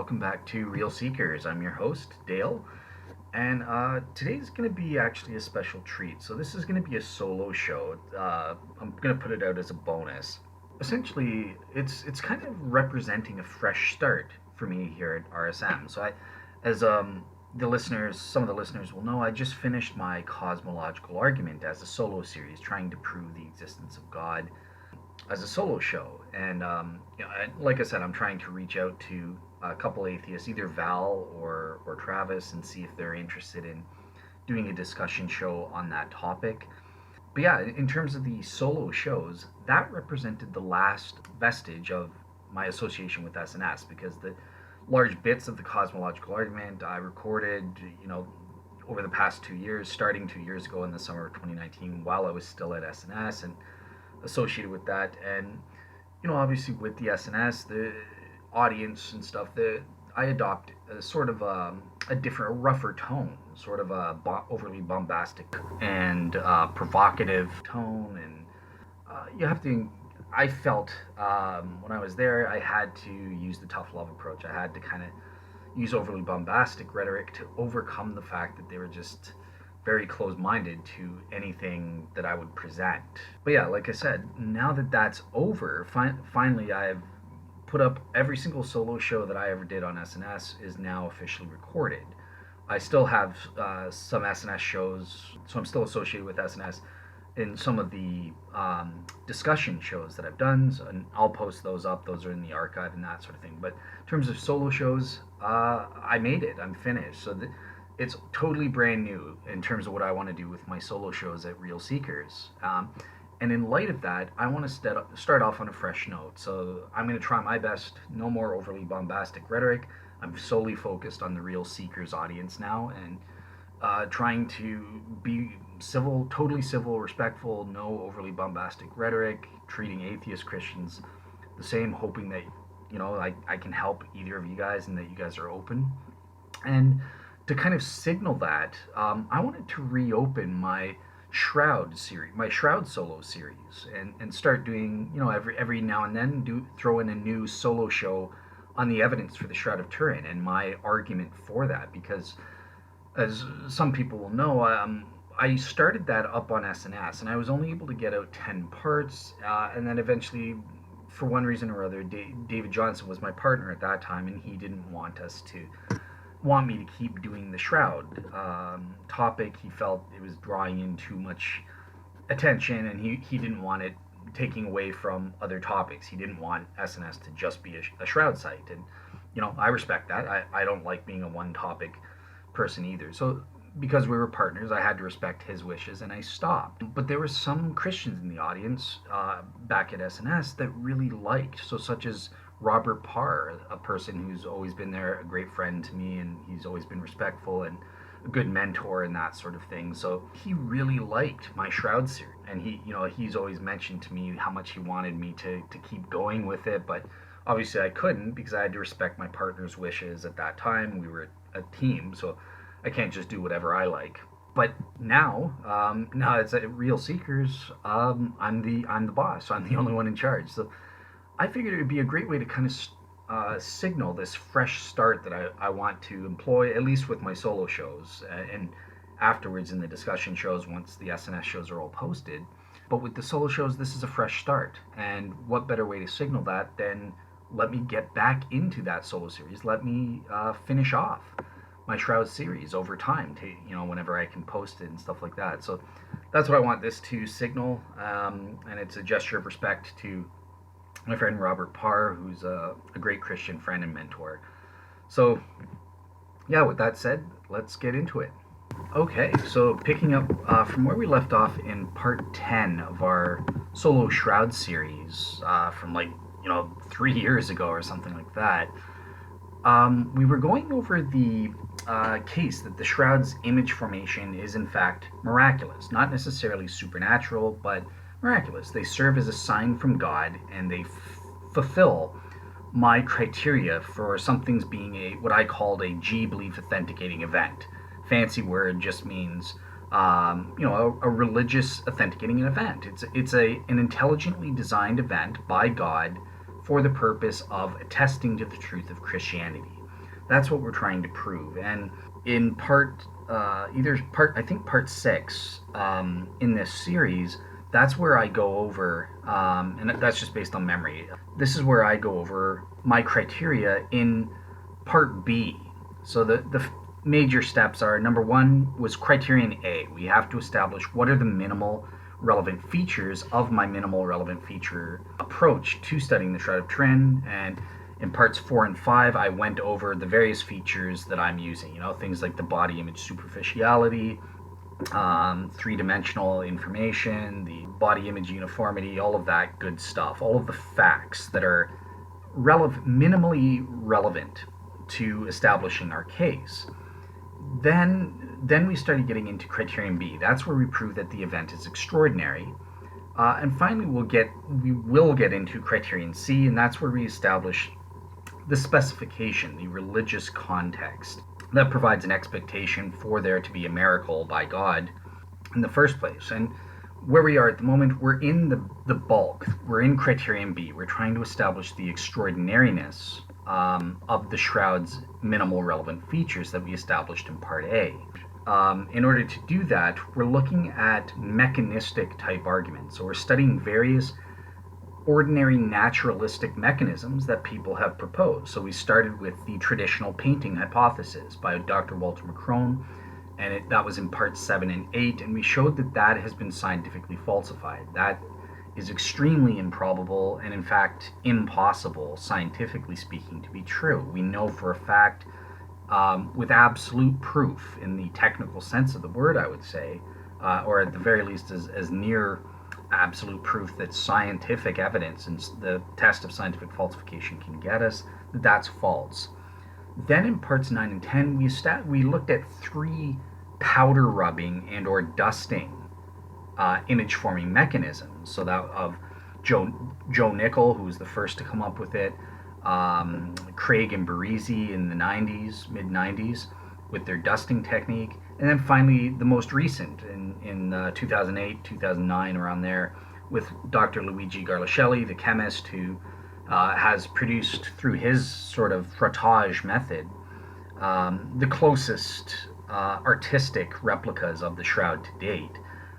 welcome back to Real Seekers. I'm your host, Dale, and today's going to be actually a special treat. So, this is going to be a solo show. I'm going to put it out as a bonus. Essentially, it's kind of representing a fresh start for me here at RSM. As the listeners, some of the listeners will know, I just finished my cosmological argument as a solo series, trying to prove the existence of God as a solo show. And like I said, I'm trying to reach out to a couple atheists, either Val or Travis, and see if they're interested in doing a discussion show on that topic. But yeah, in terms of the solo shows, that represented the last vestige of my association with SNS, because the large bits of the cosmological argument I recorded, over the past 2 years, starting 2 years ago in the summer of 2019, while I was still at SNS and associated with that. And obviously with the SNS, the audience and stuff, I adopt a sort of a different, a rougher tone, sort of a overly bombastic and provocative tone. And you have to, I felt when I was there, I had to use the tough love approach. I had to kind of use overly bombastic rhetoric to overcome the fact that they were just very close-minded to anything that I would present. But yeah, like I said, now that that's over, finally I've put up every single solo show that I ever did on SNS is now officially recorded. I still have some SNS shows, so I'm still associated with SNS in some of the discussion shows that I've done, and I'll post those up. Those are in the archive and that sort of thing. But in terms of solo shows, I made it. I'm finished. So it's totally brand new in terms of what I want to do with my solo shows at Real Seekers. And in light of that, I want to start off on a fresh note. So I'm going to try my best. No more overly bombastic rhetoric. I'm solely focused on the Real Seekers audience now, and trying to be civil, totally civil, respectful, no overly bombastic rhetoric, treating atheist Christians the same, hoping that, I can help either of you guys and that you guys are open. And to kind of signal that, I wanted to reopen my Shroud series, my Shroud solo series, and start doing, every now and then throw in a new solo show on the evidence for the Shroud of Turin and my argument for that, because as some people will know, I started that up on SNS, and I was only able to get out 10 parts, and then eventually, for one reason or other, David Johnson was my partner at that time, and he didn't want me to keep doing the Shroud topic. He felt it was drawing in too much attention, and he didn't want it taking away from other topics. He didn't want SNS to just be a Shroud site, and I respect that. I don't like being a one topic person either. So because we were partners, I had to respect his wishes, and I stopped. But there were some Christians in the audience back at SNS that really liked, such as Robert Parr, a person who's always been there, a great friend to me, and he's always been respectful and a good mentor and that sort of thing. So he really liked my Shroud series, and he's always mentioned to me how much he wanted me to keep going with it, but obviously I couldn't, because I had to respect my partner's wishes at that time. We were a team, so I can't just do whatever I like. But now it's at Real Seekers. I'm the boss. I'm the only one in charge. So I figured it would be a great way to kind of signal this fresh start that I want to employ, at least with my solo shows, and afterwards in the discussion shows once the SNS shows are all posted. But with the solo shows, this is a fresh start. And what better way to signal that than let me get back into that solo series. Let me finish off my Shroud series over time to, whenever I can post it and stuff like that. So that's what I want this to signal. And it's a gesture of respect to my friend Robert Parr, who's a great Christian friend and mentor. So yeah, with that said, let's get into it. Okay, so picking up from where we left off in part 10 of our solo Shroud series, from 3 years ago or something like that, we were going over the case that the Shroud's image formation is in fact miraculous, not necessarily supernatural, but miraculous. They serve as a sign from God, and they fulfill my criteria for something's being what I called a G-belief authenticating event. Fancy word, just means a religious authenticating event. It's an intelligently designed event by God for the purpose of attesting to the truth of Christianity. That's what we're trying to prove. And in I think part 6 in this series, that's where I go over, and that's just based on memory. This is where I go over my criteria in part B. So the major steps are: number 1 was criterion A. We have to establish what are the minimal relevant features of my minimal relevant feature approach to studying the Shroud of Turin. And in parts 4 and 5, I went over the various features that I'm using, things like the body image superficiality, three-dimensional information, the body image uniformity, all of that good stuff, all of the facts that are minimally relevant to establishing our case. Then we started getting into criterion B. That's where we prove that the event is extraordinary. And finally, we will get into criterion C, and that's where we establish the specification, the religious context that provides an expectation for there to be a miracle by God in the first place. And where we are at the moment, we're in the bulk. We're in criterion B. We're trying to establish the extraordinariness of the Shroud's minimal relevant features that we established in part A. In order to do that, we're looking at mechanistic type arguments. So we're studying various ordinary naturalistic mechanisms that people have proposed. So we started with the traditional painting hypothesis by Dr. Walter Macron, and that was in parts 7 and 8, and we showed that has been scientifically falsified. That is extremely improbable and, in fact, impossible, scientifically speaking, to be true. We know for a fact, with absolute proof in the technical sense of the word, I would say, or at the very least as near absolute proof that scientific evidence and the test of scientific falsification can get us, that's false. Then in parts 9 and 10, we looked at 3 powder rubbing and or dusting image forming mechanisms. So that of Joe Nickel, who was the first to come up with it, Craig and Barisi in the mid 90s with their dusting technique, and then finally the most recent in 2008, 2009, around there, with Dr. Luigi Garlascelli, the chemist, who has produced through his sort of frottage method the closest artistic replicas of the Shroud to date.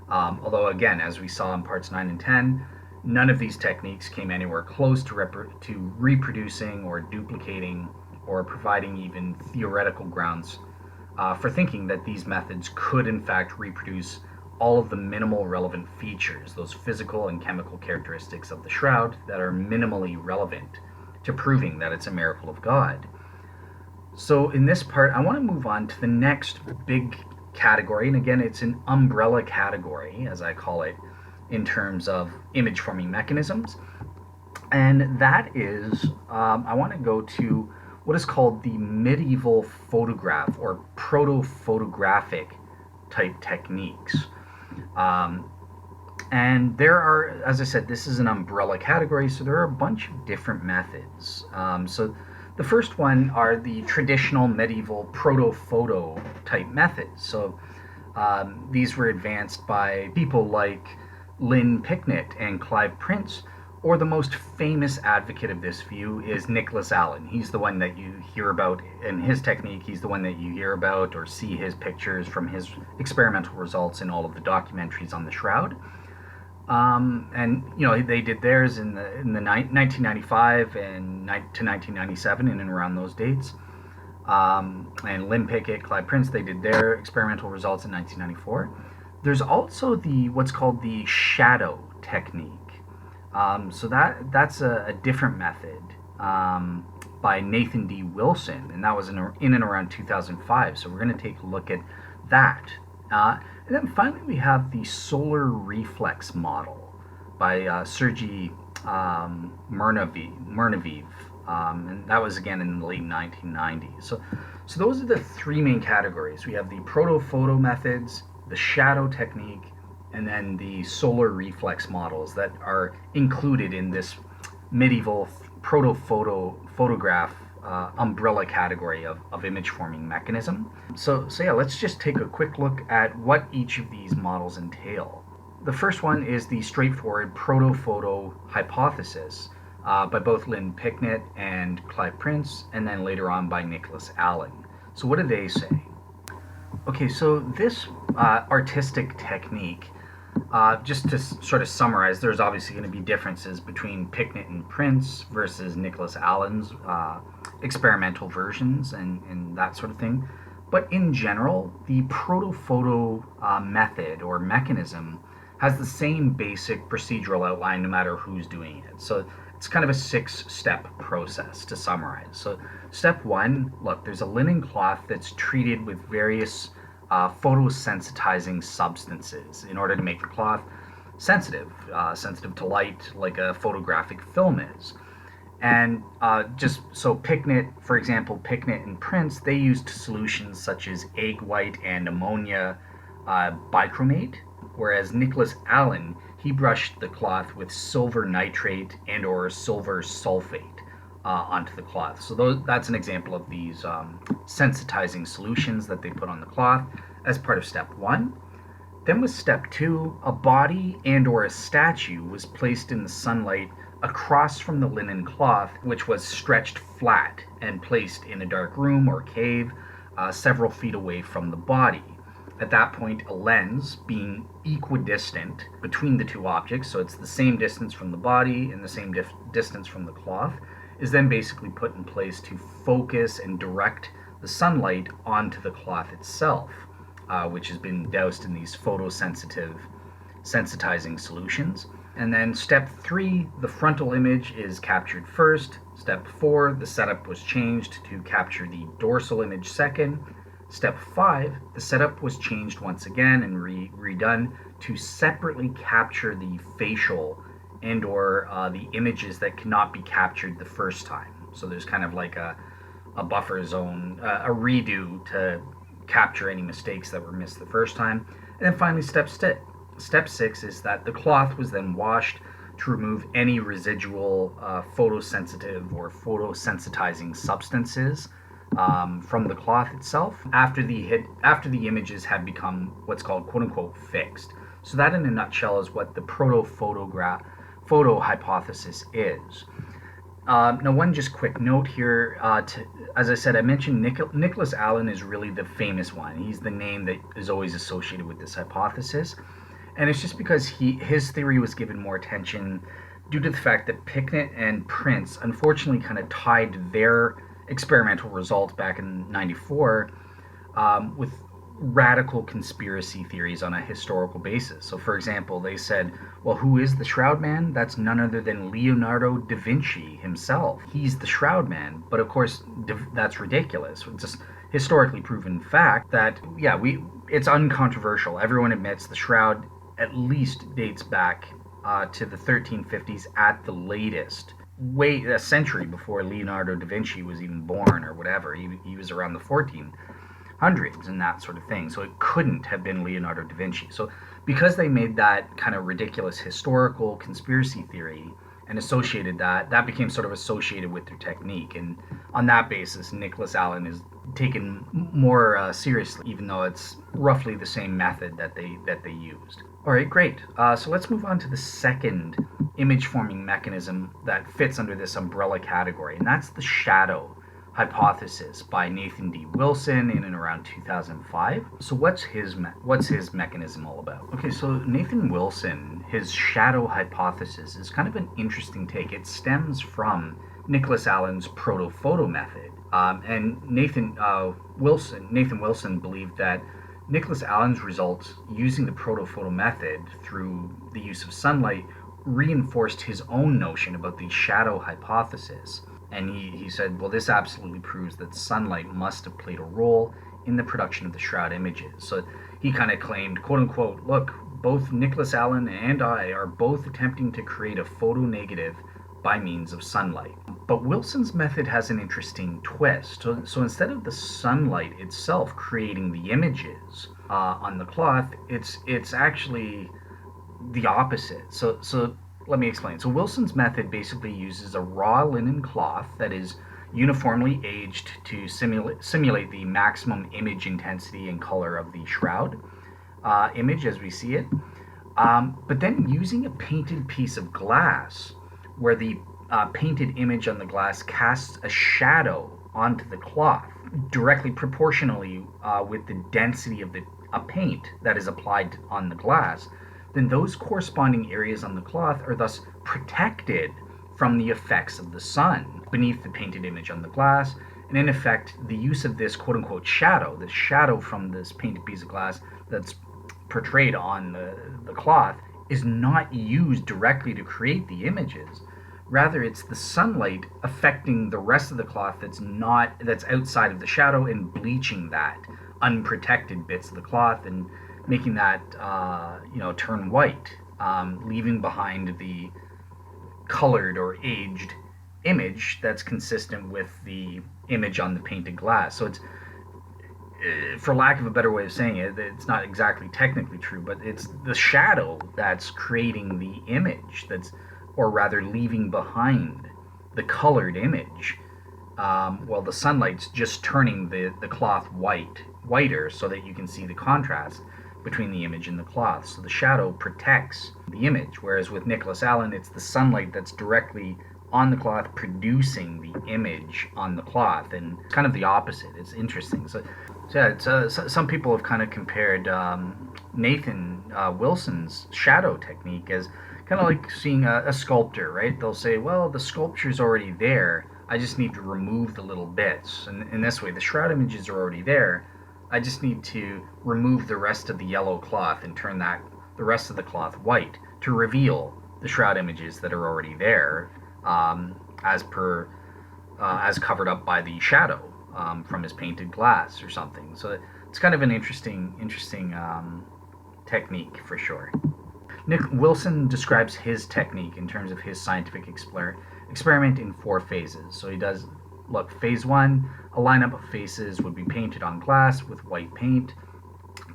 Although again, as we saw in parts 9 and 10, none of these techniques came anywhere close to reproducing or duplicating or providing even theoretical grounds for thinking that these methods could in fact reproduce all of the minimal relevant features, those physical and chemical characteristics of the Shroud that are minimally relevant to proving that it's a miracle of God. So in this part, I want to move on to the next big category, and again, it's an umbrella category, as I call it, in terms of image forming mechanisms, and that is, I want to go to what is called the medieval photograph or proto-photographic type techniques. And there are, as I said, this is an umbrella category, so there are a bunch of different methods. So the first one are the traditional medieval proto-photo type methods. So these were advanced by people like Lynn Piknett and Clive Prince, or the most famous advocate of this view is Nicholas Allen. He's the one that you hear about in his technique. He's the one that you hear about or see his pictures from his experimental results in all of the documentaries on the Shroud. And they did theirs in the 1995 and to 1997 in and around those dates. And Lynn Pickett, Clive Prince, they did their experimental results in 1994. There's also what's called the shadow technique. So that's a different method by Nathan D. Wilson, and that was in and around 2005. So we're going to take a look at that. And then finally we have the solar reflex model by Serge Mouraviev, and that was again in the late 1990s. So those are the 3 main categories. We have the proto-photo methods, the shadow technique, and then the solar reflex models that are included in this medieval proto-photograph umbrella category of image forming mechanism. So yeah, let's just take a quick look at what each of these models entail. The first one is the straightforward proto-photo hypothesis, by both Lynn Piknett and Clive Prince, and then later on by Nicholas Allen. So what do they say? Okay, so this artistic technique, just to sort of summarize, there's obviously going to be differences between Piknett and Prince versus Nicholas Allen's experimental versions and that sort of thing. But in general, the Proto-Photo method or mechanism has the same basic procedural outline no matter who's doing it. So it's kind of a 6-step process to summarize. So step 1, look, there's a linen cloth that's treated with various photosensitizing substances in order to make the cloth sensitive, sensitive to light, like a photographic film is. And just so Piknett, for example, Piknett and Prince, they used solutions such as egg white and ammonia bichromate, whereas Nicholas Allen, he brushed the cloth with silver nitrate and or silver sulfate onto the cloth. So that's an example of these sensitizing solutions that they put on the cloth as part of step 1. Then with step 2, a body and or a statue was placed in the sunlight across from the linen cloth, which was stretched flat and placed in a dark room or cave several feet away from the body. At that point, a lens, being equidistant between the two objects, so it's the same distance from the body and the same distance from the cloth, is then basically put in place to focus and direct the sunlight onto the cloth itself, which has been doused in these photosensitive sensitizing solutions. And then step 3, the frontal image is captured first. Step 4, the setup was changed to capture the dorsal image second. Step 5, the setup was changed once again and redone to separately capture the facial and or the images that cannot be captured the first time. So there's kind of like a buffer zone, a redo to capture any mistakes that were missed the first time. And then finally, step 6 is that the cloth was then washed to remove any residual photosensitive or photosensitizing substances from the cloth itself after the images had become what's called quote-unquote fixed. So that in a nutshell is what the photo hypothesis is. Now, one just quick note here. As I said, I mentioned Nicholas Allen is really the famous one. He's the name that is always associated with this hypothesis. And it's just because his theory was given more attention due to the fact that Piknett and Prince unfortunately kind of tied their experimental results back in '94 with radical conspiracy theories on a historical basis. So, for example, they said, well, who is the Shroud Man? That's none other than Leonardo da Vinci himself. He's the Shroud Man. But of course, that's ridiculous. It's just historically proven fact that, yeah, it's uncontroversial. Everyone admits the Shroud at least dates back to the 1350s at the latest. A century before Leonardo da Vinci was even born or whatever. He was around the 1400s and that sort of thing. So it couldn't have been Leonardo da Vinci. So because they made that kind of ridiculous historical conspiracy theory and associated that became sort of associated with their technique. And on that basis, Nicholas Allen is taken more seriously, even though it's roughly the same method that they used. All right, great. So let's move on to the second image forming mechanism that fits under this umbrella category, and that's the shadow hypothesis by Nathan D. Wilson in and around 2005. So what's his mechanism all about? Okay, so Nathan Wilson, his shadow hypothesis is kind of an interesting take. It stems from Nicholas Allen's Proto-Photo method, and Nathan Wilson believed that Nicholas Allen's results using the Proto-Photo method through the use of sunlight reinforced his own notion about the shadow hypothesis. And he said, well, this absolutely proves that sunlight must have played a role in the production of the Shroud images. So he kind of claimed, quote unquote, look, both Nicholas Allen and I are both attempting to create a photo negative by means of sunlight. But Wilson's method has an interesting twist. So instead of the sunlight itself creating the images on the cloth, it's actually the opposite. So let me explain. So Wilson's method basically uses a raw linen cloth that is uniformly aged to simulate the maximum image intensity and color of the Shroud image as we see it. But then using a painted piece of glass where the painted image on the glass casts a shadow onto the cloth, directly proportionally with the density of the paint that is applied on the glass, then those corresponding areas on the cloth are thus protected from the effects of the sun beneath the painted image on the glass. And in effect, the use of this quote unquote shadow, the shadow from this painted piece of glass that's portrayed on the cloth, is not used directly to create the images. Rather, it's the sunlight affecting the rest of the cloth that's outside of the shadow and bleaching that unprotected bits of the cloth and making that turn white, leaving behind the colored or aged image that's consistent with the image on the painted glass. So it's, for lack of a better way of saying it, it's not exactly technically true, but it's the shadow that's creating the image, or rather leaving behind the colored image, while the sunlight's just turning the cloth whiter so that you can see the contrast between the image and the cloth. So the shadow protects the image, whereas with Nicholas Allen, it's the sunlight that's directly on the cloth producing the image on the cloth, and it's kind of the opposite. It's interesting. So yeah, some people have kind of compared Nathan Wilson's shadow technique as kind of like seeing a sculptor, right? They'll say, well, the sculpture's already there, I just need to remove the little bits. And in this way, the shroud images are already there, I just need to remove the rest of the yellow cloth and turn the rest of the cloth white to reveal the shroud images that are already there, as covered up by the shadow from his painted glass or something. So it's kind of an interesting technique for sure. Nick Wilson describes his technique in terms of his scientific experiment in 4 phases. So he does, phase 1, a lineup of faces would be painted on glass with white paint,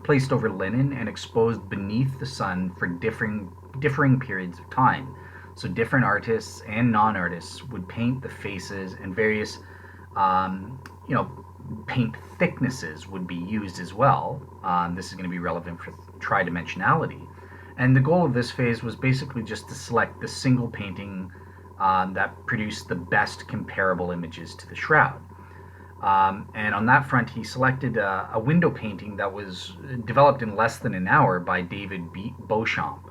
placed over linen and exposed beneath the sun for differing periods of time. So different artists and non-artists would paint the faces, and various paint thicknesses would be used as well. This is going to be relevant for tridimensionality. And the goal of this phase was basically just to select the single painting that produced the best comparable images to the shroud. And on that front, he selected a window painting that was developed in less than an hour by David Beauchamp,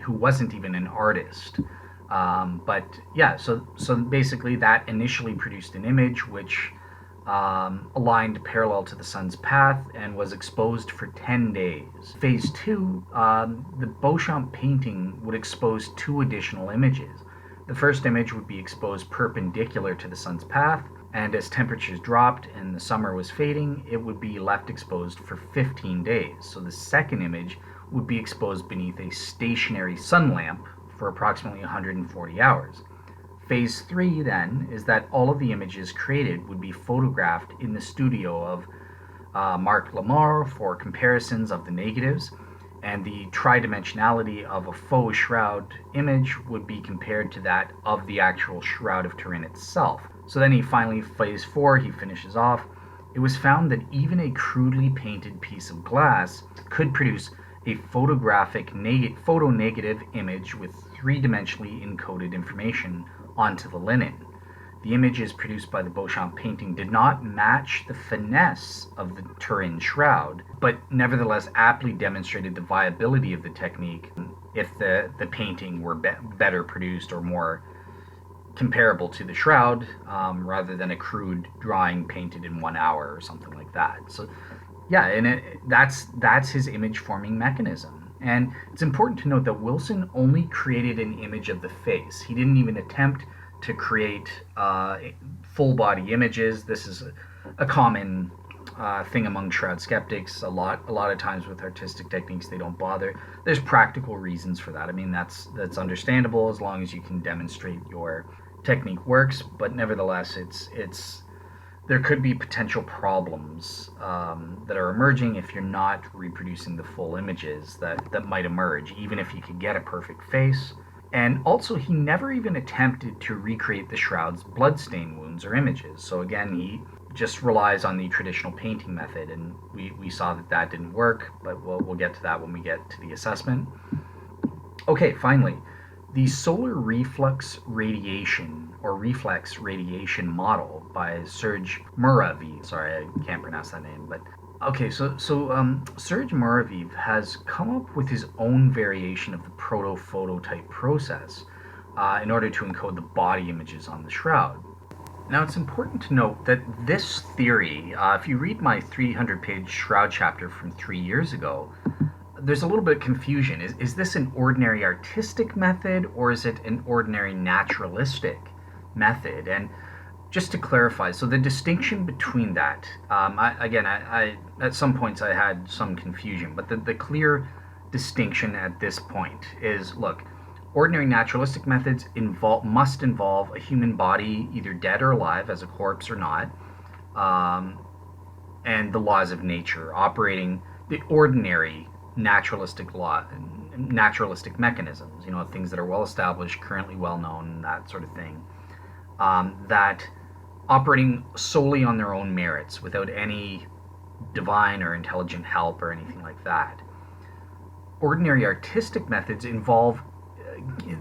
who wasn't even an artist. But yeah, so basically that initially produced an image which aligned parallel to the sun's path and was exposed for 10 days. Phase 2, the Beauchamp painting would expose 2 additional images. The first image would be exposed perpendicular to the sun's path, and as temperatures dropped and the summer was fading, it would be left exposed for 15 days. So the second image would be exposed beneath a stationary sun lamp for approximately 140 hours. Phase 3, then, is that all of the images created would be photographed in the studio of Marc Lamar for comparisons of the negatives, and the tridimensionality of a faux shroud image would be compared to that of the actual Shroud of Turin itself. So then phase 4, he finishes off. It was found that even a crudely painted piece of glass could produce a photonegative image with 3-dimensionally encoded information onto the linen. The images produced by the Beauchamp painting did not match the finesse of the Turin shroud, but nevertheless aptly demonstrated the viability of the technique if the painting were better produced or more comparable to the shroud, rather than a crude drawing painted in 1 hour or something like that. So yeah, and that's his image forming mechanism. And it's important to note that Wilson only created an image of the face. He didn't even attempt to create full body images. This is a common thing among shroud skeptics. A lot of times with artistic techniques, they don't bother. There's practical reasons for that. I mean, that's understandable as long as you can demonstrate your technique works. But nevertheless, there could be potential problems that are emerging if you're not reproducing the full images that might emerge, even if you could get a perfect face. And also, he never even attempted to recreate the shroud's bloodstain wounds or images. So again, he just relies on the traditional painting method, and we saw that didn't work, but we'll get to that when we get to the assessment. Okay, finally, The solar reflux radiation or reflex radiation model by Serge Mouraviev. Sorry, I can't pronounce that name, but okay. So Serge Mouraviev has come up with his own variation of the proto-photo type process in order to encode the body images on the shroud. Now, it's important to note that this theory, if you read my 300-page Shroud chapter from 3 years ago, there's a little bit of confusion. Is this an ordinary artistic method or is it an ordinary naturalistic method? And just to clarify, so the distinction between that, I at some points I had some confusion, but the clear distinction at this point is, look, ordinary naturalistic methods must involve a human body, either dead or alive, as a corpse or not, and the laws of nature operating the ordinary naturalistic mechanisms, things that are well established, currently well known, that sort of thing, that operating solely on their own merits without any divine or intelligent help or anything like that. Ordinary artistic methods involve,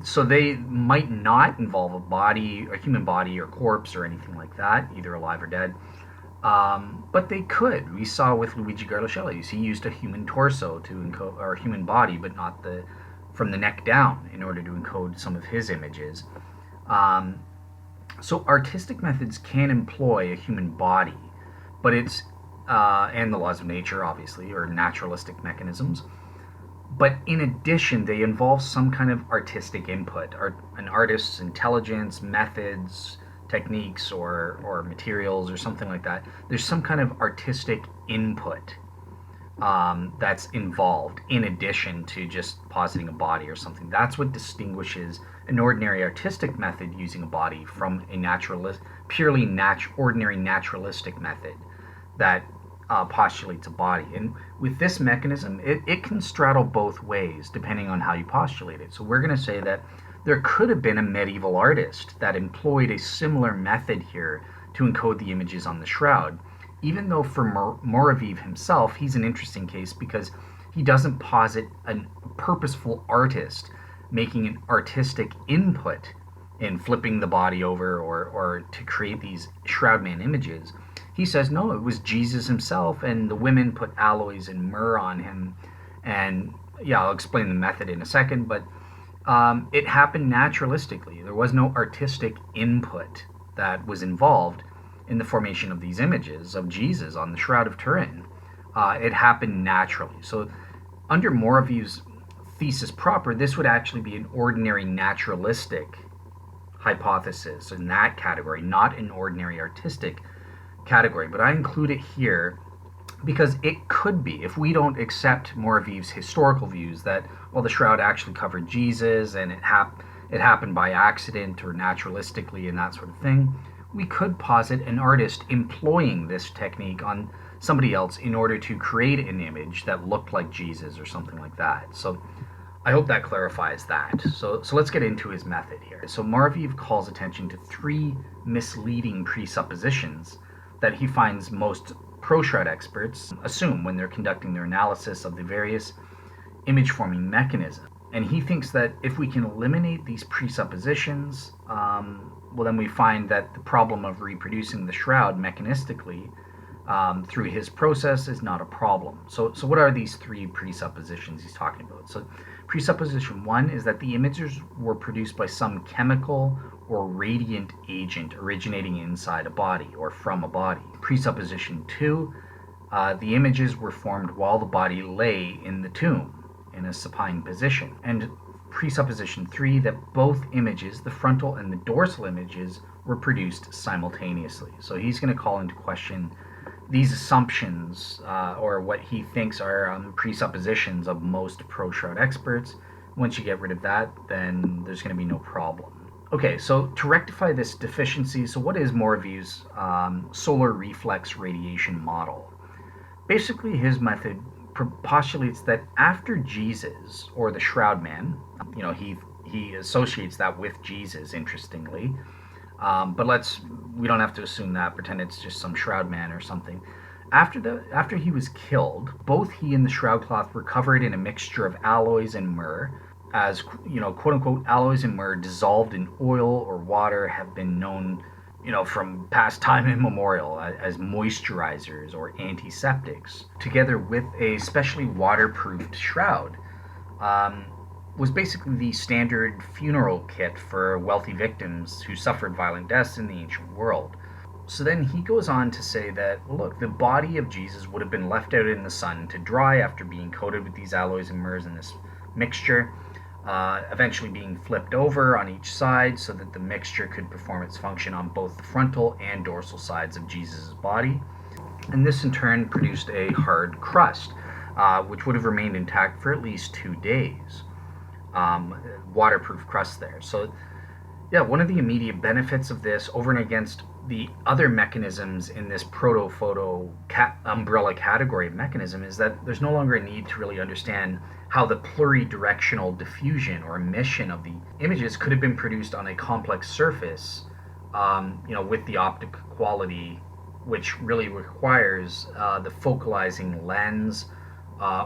so they might not involve a human body or corpse or anything like that, either alive or dead, but they could. We saw with Luigi Gardacelli, he used a human torso to encode, or a human body, but not from the neck down, in order to encode some of his images. So artistic methods can employ a human body, but it's and the laws of nature, obviously, or naturalistic mechanisms. But in addition, they involve some kind of artistic input, an artist's intelligence, methods, techniques, or materials, or something like that. There's some kind of artistic input that's involved in addition to just positing a body or something. That's what distinguishes an ordinary artistic method using a body from a ordinary naturalistic method that postulates a body. And with this mechanism, it can straddle both ways depending on how you postulate it. So we're going to say that there could have been a medieval artist that employed a similar method here to encode the images on the shroud, even though for Mouraviev himself, he's an interesting case because he doesn't posit a purposeful artist making an artistic input in flipping the body over or to create these shroudman images. He says, no, it was Jesus himself, and the women put aloes and myrrh on him. And yeah, I'll explain the method in a second, but it happened naturalistically. There was no artistic input that was involved in the formation of these images of Jesus on the Shroud of Turin. It happened naturally. So under Mouraviev's thesis proper, this would actually be an ordinary naturalistic hypothesis in that category, not an ordinary artistic category. But I include it here because it could be, if we don't accept Mouraviev's historical views that, well, the shroud actually covered Jesus and it happened by accident or naturalistically and that sort of thing, we could posit an artist employing this technique on somebody else in order to create an image that looked like Jesus or something like that. So I hope that clarifies that. So let's get into his method here. So Mouraviev calls attention to three misleading presuppositions that he finds most pro-shroud experts assume when they're conducting their analysis of the various image-forming mechanisms. And he thinks that if we can eliminate these presuppositions, well, then we find that the problem of reproducing the shroud mechanistically through his process is not a problem. So what are these three presuppositions he's talking about? So presupposition one is that the images were produced by some chemical or radiant agent originating inside a body or from a body. Presupposition two, the images were formed while the body lay in the tomb in a supine position. And presupposition three, that both images, the frontal and the dorsal images, were produced simultaneously. So he's going to call into question these assumptions, or what he thinks are presuppositions of most pro-shroud experts. Once you get rid of that, then there's going to be no problem. Okay, so to rectify this deficiency, so what is Mouraviev's solar reflex radiation model? Basically, his method postulates that after Jesus, or the Shroud Man, he associates that with Jesus, interestingly, but we don't have to assume that, pretend it's just some Shroud Man or something. After he was killed, both he and the shroud cloth were covered in a mixture of aloes and myrrh, as, quote unquote, alloys in myrrh dissolved in oil or water have been known, from past time immemorial as moisturizers or antiseptics, together with a specially waterproofed shroud. Um, was basically the standard funeral kit for wealthy victims who suffered violent deaths in the ancient world. So then he goes on to say that, look, the body of Jesus would have been left out in the sun to dry after being coated with these alloys and myrrhs in this mixture, eventually being flipped over on each side so that the mixture could perform its function on both the frontal and dorsal sides of Jesus' body. And this in turn produced a hard crust, which would have remained intact for at least 2 days. Waterproof crust there. So, yeah, one of the immediate benefits of this over and against the other mechanisms in this proto-photo umbrella category of mechanism is that there's no longer a need to really understand how the pluridirectional diffusion or emission of the images could have been produced on a complex surface, with the optic quality, which really requires the focalizing lens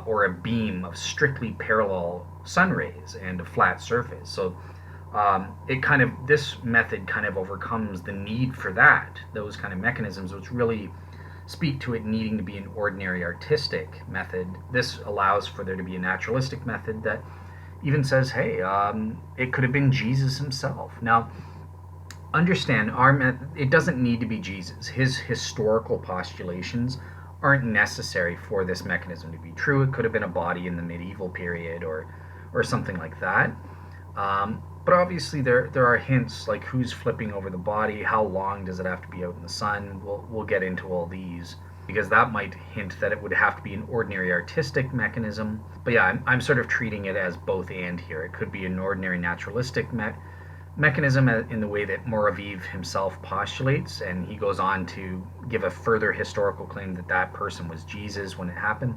or a beam of strictly parallel sun rays and a flat surface. So this method kind of overcomes the need for those kind of mechanisms, which really speak to it needing to be an ordinary artistic method. This allows for there to be a naturalistic method that even says, hey, it could have been Jesus himself. Now, understand, it doesn't need to be Jesus. His historical postulations aren't necessary for this mechanism to be true. It could have been a body in the medieval period or something like that. But obviously there are hints like who's flipping over the body, how long does it have to be out in the sun. We'll get into all these because that might hint that it would have to be an ordinary artistic mechanism. But yeah, I'm sort of treating it as both and here. It could be an ordinary naturalistic mechanism in the way that Mouraviev himself postulates, and he goes on to give a further historical claim that person was Jesus when it happened.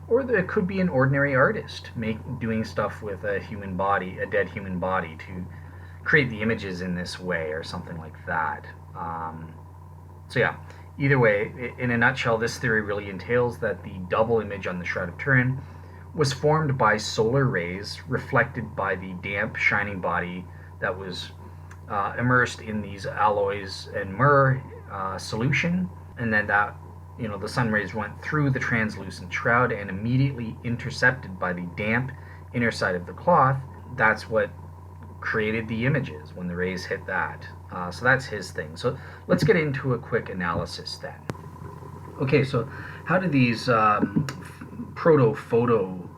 Or it could be an ordinary artist doing stuff with a human body, a dead human body, to create the images in this way or something like that. So yeah, either way, in a nutshell, this theory really entails that the double image on the Shroud of Turin was formed by solar rays reflected by the damp, shining body that was immersed in these alloys and myrrh solution, and then that the sun rays went through the translucent shroud and immediately intercepted by the damp inner side of the cloth. That's what created the images when the rays hit that. So that's his thing. So let's get into a quick analysis then. Okay, so how do these proto-photo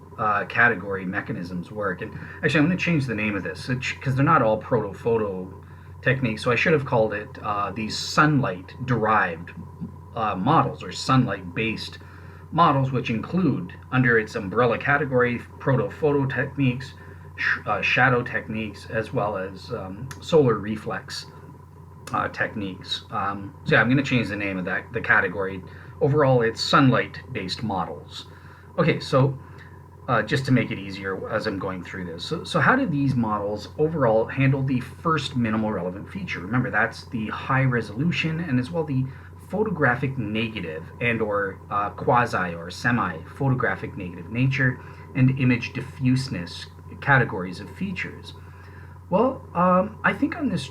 category mechanisms work? And actually, I'm going to change the name of this because they're not all proto-photo techniques. So I should have called it these sunlight-derived models or sunlight-based models, which include under its umbrella category proto-photo techniques, shadow techniques, as well as solar reflex techniques. So yeah, I'm going to change the name of the category. Overall, it's sunlight-based models. Okay, so just to make it easier as I'm going through this. So how do these models overall handle the first minimal relevant feature? Remember, that's the high resolution and as well the photographic negative and or quasi or semi-photographic negative nature and image diffuseness categories of features. Well, I think on this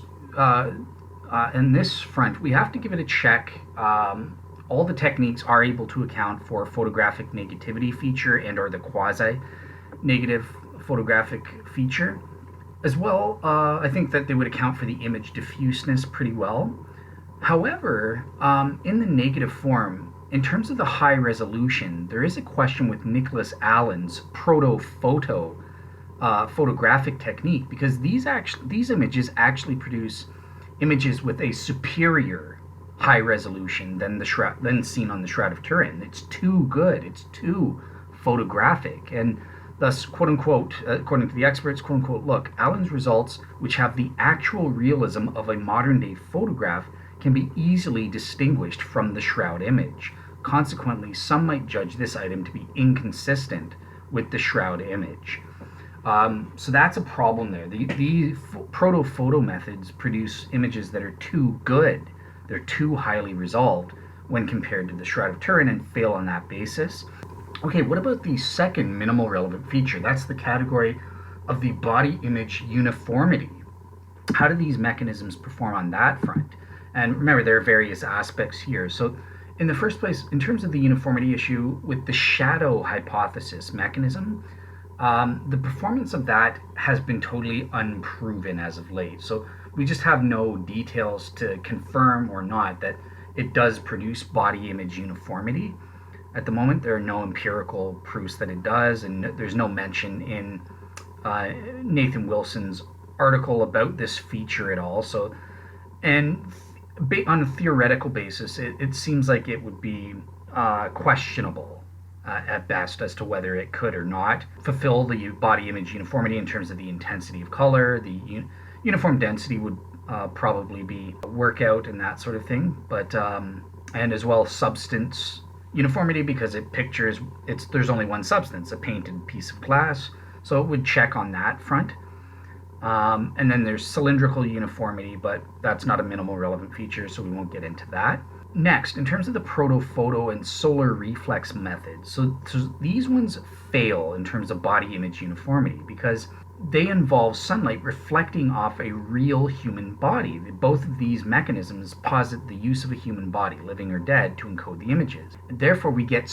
in this front, we have to give it a check. All the techniques are able to account for photographic negativity feature and or the quasi-negative photographic feature. As well, I think that they would account for the image diffuseness pretty well. However, in the negative form, in terms of the high resolution, there is a question with Nicholas Allen's Proto-Photo photographic technique, because these images actually produce images with a superior high resolution than seen on the Shroud of Turin. It's too good. It's too photographic, and thus, quote unquote, according to the experts, quote unquote, look, Allen's results, which have the actual realism of a modern day photograph, can be easily distinguished from the Shroud image. Consequently, some might judge this item to be inconsistent with the Shroud image. So that's a problem there. The proto-photo methods produce images that are too good. They're too highly resolved when compared to the Shroud of Turin and fail on that basis. Okay, what about the second minimal relevant feature? That's the category of the body image uniformity. How do these mechanisms perform on that front? And remember, there are various aspects here. So in the first place, in terms of the uniformity issue with the shadow hypothesis mechanism, the performance of that has been totally unproven as of late. So we just have no details to confirm or not that it does produce body image uniformity. At the moment, there are no empirical proofs that it does, and there's no mention in Nathan Wilson's article about this feature at all. So, and on a theoretical basis, it seems like it would be questionable at best as to whether it could or not fulfill the body image uniformity in terms of the intensity of color. The uniform density would probably be a workout and that sort of thing, but and as well substance uniformity, because there's only one substance, a painted piece of glass, so it would check on that front. And then there's cylindrical uniformity, but that's not a minimal relevant feature, so we won't get into that. Next, in terms of the Proto-Photo and solar reflex methods, so these ones fail in terms of body image uniformity because they involve sunlight reflecting off a real human body. Both of these mechanisms posit the use of a human body, living or dead, to encode the images. Therefore, we get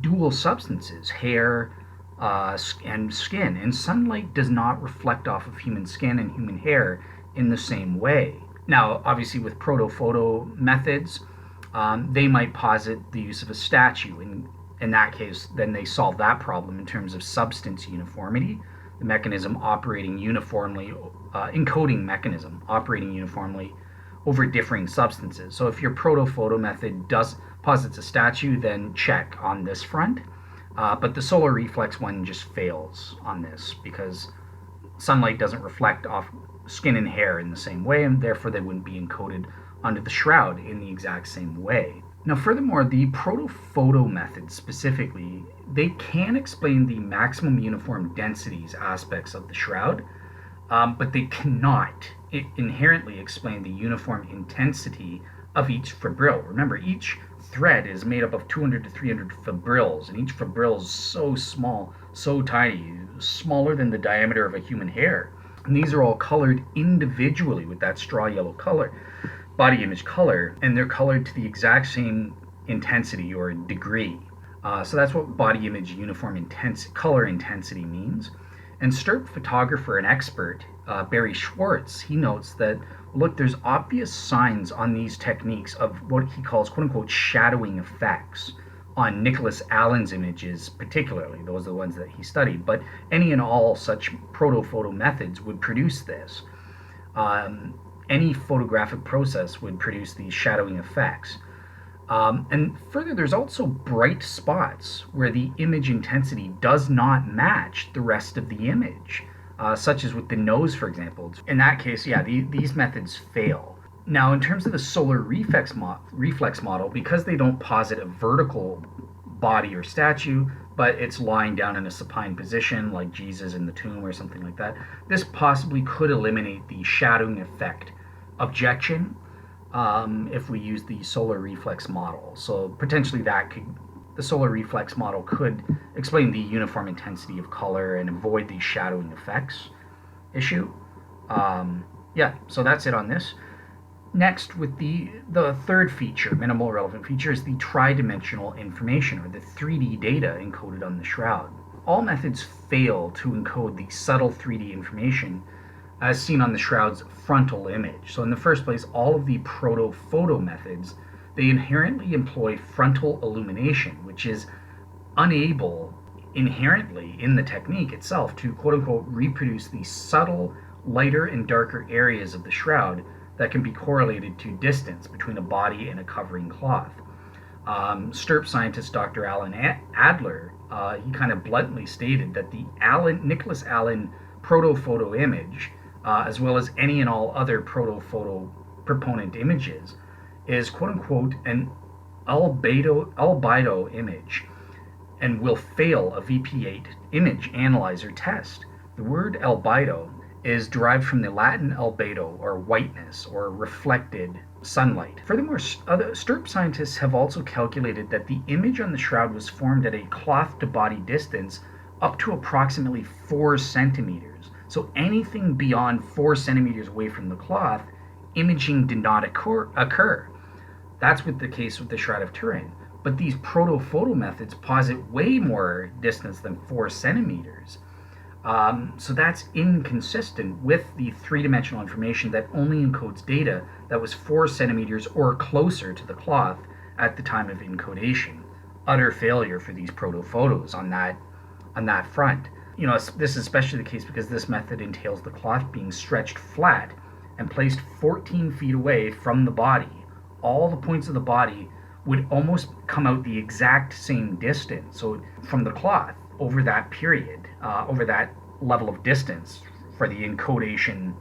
dual substances, hair, and skin, and sunlight does not reflect off of human skin and human hair in the same way. Now, obviously, with Proto-Photo methods, they might posit the use of a statue, and in that case, then they solve that problem in terms of substance uniformity, the mechanism operating uniformly, encoding mechanism operating uniformly over differing substances. So if your Proto-Photo method posits a statue, then check on this front. But the solar reflex one just fails on this because sunlight doesn't reflect off skin and hair in the same way, and therefore they wouldn't be encoded onto the shroud in the exact same way. Now, furthermore, the Proto-Photo method specifically, they can explain the maximum uniform densities aspects of the shroud, but they cannot inherently explain the uniform intensity of each fibril. Remember, each thread is made up of 200 to 300 fibrils, and each fibril is so small, so tiny, smaller than the diameter of a human hair. And these are all colored individually with that straw yellow color, body image color, and they're colored to the exact same intensity or degree. So that's what body image uniform color intensity means. And STURP photographer and expert Barry Schwartz, he notes that, look, there's obvious signs on these techniques of what he calls quote-unquote shadowing effects on Nicholas Allen's images particularly. Those are the ones that he studied, but any and all such Proto-Photo methods would produce this. Any photographic process would produce these shadowing effects. And further, there's also bright spots where the image intensity does not match the rest of the image, such as with the nose, for example. In that case, yeah, these methods fail. Now, in terms of the solar reflex model, because they don't posit a vertical body or statue, but it's lying down in a supine position like Jesus in the tomb or something like that, this possibly could eliminate the shadowing effect objection if we use the solar reflex model. So potentially the solar reflex model could explain the uniform intensity of color and avoid the shadowing effects issue. Yeah, so that's it on this. Next, with the third feature, minimal relevant feature, is the tridimensional information, or the 3D data encoded on the shroud. All methods fail to encode the subtle 3D information as seen on the shroud's frontal image. So in the first place, all of the Proto-Photo methods, they inherently employ frontal illumination, which is unable inherently in the technique itself to quote-unquote reproduce the subtle, lighter and darker areas of the shroud that can be correlated to distance between a body and a covering cloth. STURP scientist Dr. Alan Adler, he kind of bluntly stated that the Nicholas Allen Proto-Photo image, as well as any and all other Proto-Photo proponent images, is quote-unquote an albedo image and will fail a VP8 image analyzer test. The word albedo is derived from the Latin albedo, or whiteness, or reflected sunlight. Furthermore, other STURP scientists have also calculated that the image on the shroud was formed at a cloth-to-body distance up to approximately 4 centimeters. So anything beyond 4 centimeters away from the cloth, imaging did not occur. That's the case with the Shroud of Turin. But these proto-photo methods posit way more distance than 4 centimeters. So that's inconsistent with the three-dimensional information that only encodes data that was 4 centimeters or closer to the cloth at the time of encodation. Utter failure for these proto-photos on that front. This is especially the case because this method entails the cloth being stretched flat and placed 14 feet away from the body. All the points of the body would almost come out the exact same distance. So from the cloth over that period, over that level of distance for the encodation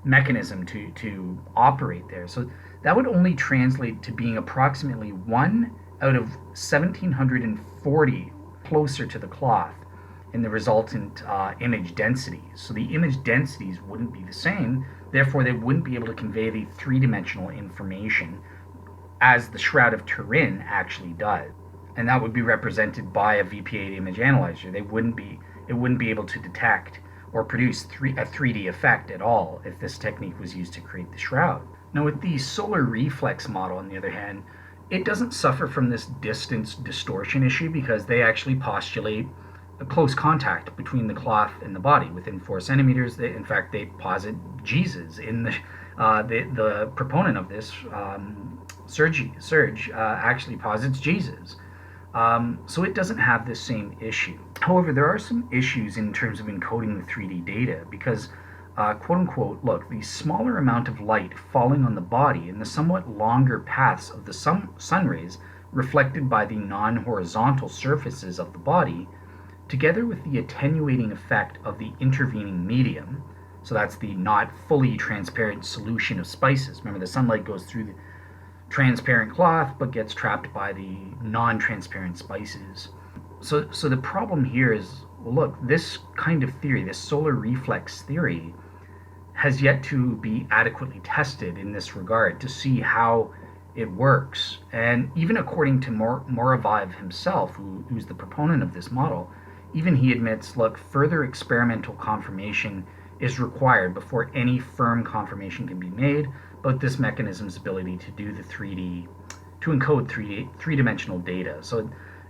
mechanism to operate there. So that would only translate to being approximately 1 out of 1,740 closer to the cloth in the resultant image densities. So the image densities wouldn't be the same, therefore they wouldn't be able to convey the three-dimensional information as the Shroud of Turin actually does. And that would be represented by a VP8 image analyzer. It wouldn't be able to detect or produce a 3D effect at all if this technique was used to create the shroud. Now with the solar reflex model, on the other hand, it doesn't suffer from this distance distortion issue because they actually postulate a close contact between the cloth and the body within 4 centimeters. In fact, they posit Jesus in the proponent of this, Serge, actually posits Jesus. So it doesn't have this same issue. However, there are some issues in terms of encoding the 3D data because, quote unquote, look, the smaller amount of light falling on the body and the somewhat longer paths of the sun rays reflected by the non-horizontal surfaces of the body, together with the attenuating effect of the intervening medium, so that's the not fully transparent solution of spices. Remember, the sunlight goes through the transparent cloth but gets trapped by the non-transparent spices. So the problem here is, look, this kind of theory, this solar reflex theory, has yet to be adequately tested in this regard to see how it works. And even according to Mouraviev himself, who's the proponent of this model, even he admits, look, further experimental confirmation is required before any firm confirmation can be made about this mechanism's ability to do the to encode three-dimensional data. So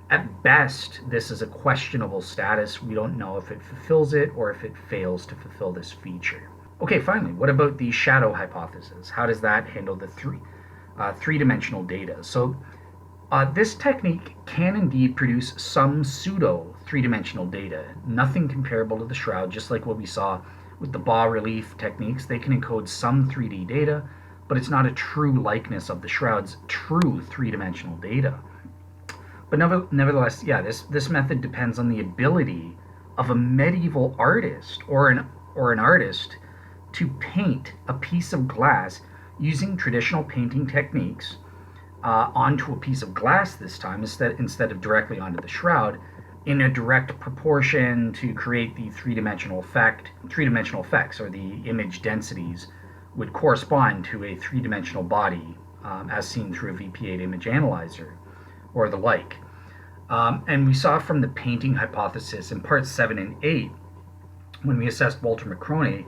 at best, this is a questionable status. We don't know if it fulfills it or if it fails to fulfill this feature. Okay, finally, what about the shadow hypothesis? How does that handle the three-dimensional data? So this technique can indeed produce some pseudo three-dimensional data, nothing comparable to the shroud, just like what we saw with the bas-relief techniques. They can encode some 3D data, but it's not a true likeness of the shroud's true three-dimensional data. But nevertheless, yeah, this method depends on the ability of a medieval artist or an artist to paint a piece of glass using traditional painting techniques onto a piece of glass this time instead of directly onto the shroud in a direct proportion to create the three-dimensional effects, or the image densities would correspond to a three-dimensional body as seen through a VP8 image analyzer or the like. And we saw from the painting hypothesis in parts 7 and 8, when we assessed Walter Macrone,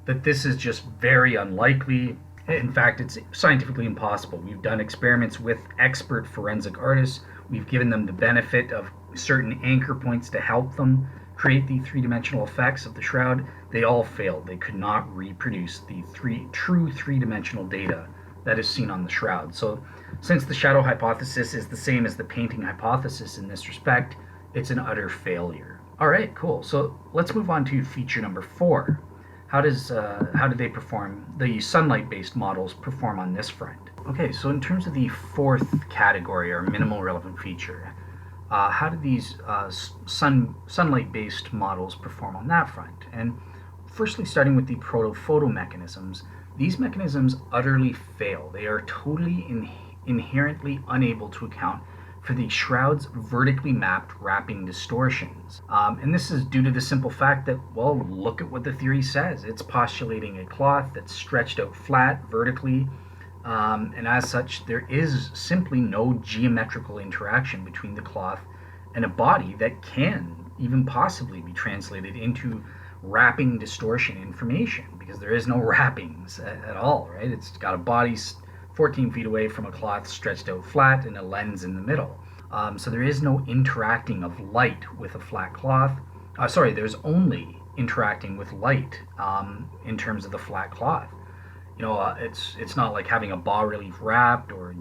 that this is just very unlikely. In fact, it's scientifically impossible. We've done experiments with expert forensic artists. We've given them the benefit of certain anchor points to help them create the three-dimensional effects of the shroud. They all failed. They could not reproduce the true three-dimensional data that is seen on the shroud. So since the shadow hypothesis is the same as the painting hypothesis in this respect, it's an utter failure. All right, cool. So let's move on to feature number 4. How do they perform, the sunlight-based models perform on this front? Okay, so in terms of the fourth category, or minimal relevant feature, how do these sunlight-based models perform on that front? And firstly, starting with the proto-photo mechanisms, these mechanisms utterly fail. They are totally inherently unable to account for the shroud's vertically mapped wrapping distortions. And this is due to the simple fact that, well, look at what the theory says. It's postulating a cloth that's stretched out flat vertically, and as such, there is simply no geometrical interaction between the cloth and a body that can even possibly be translated into wrapping distortion information, because there is no wrappings at all, right? It's got a body 14 feet away from a cloth stretched out flat and a lens in the middle. So there is no interacting of light with a flat cloth. There's only interacting with light in terms of the flat cloth. It's not like having a bas-relief wrapped or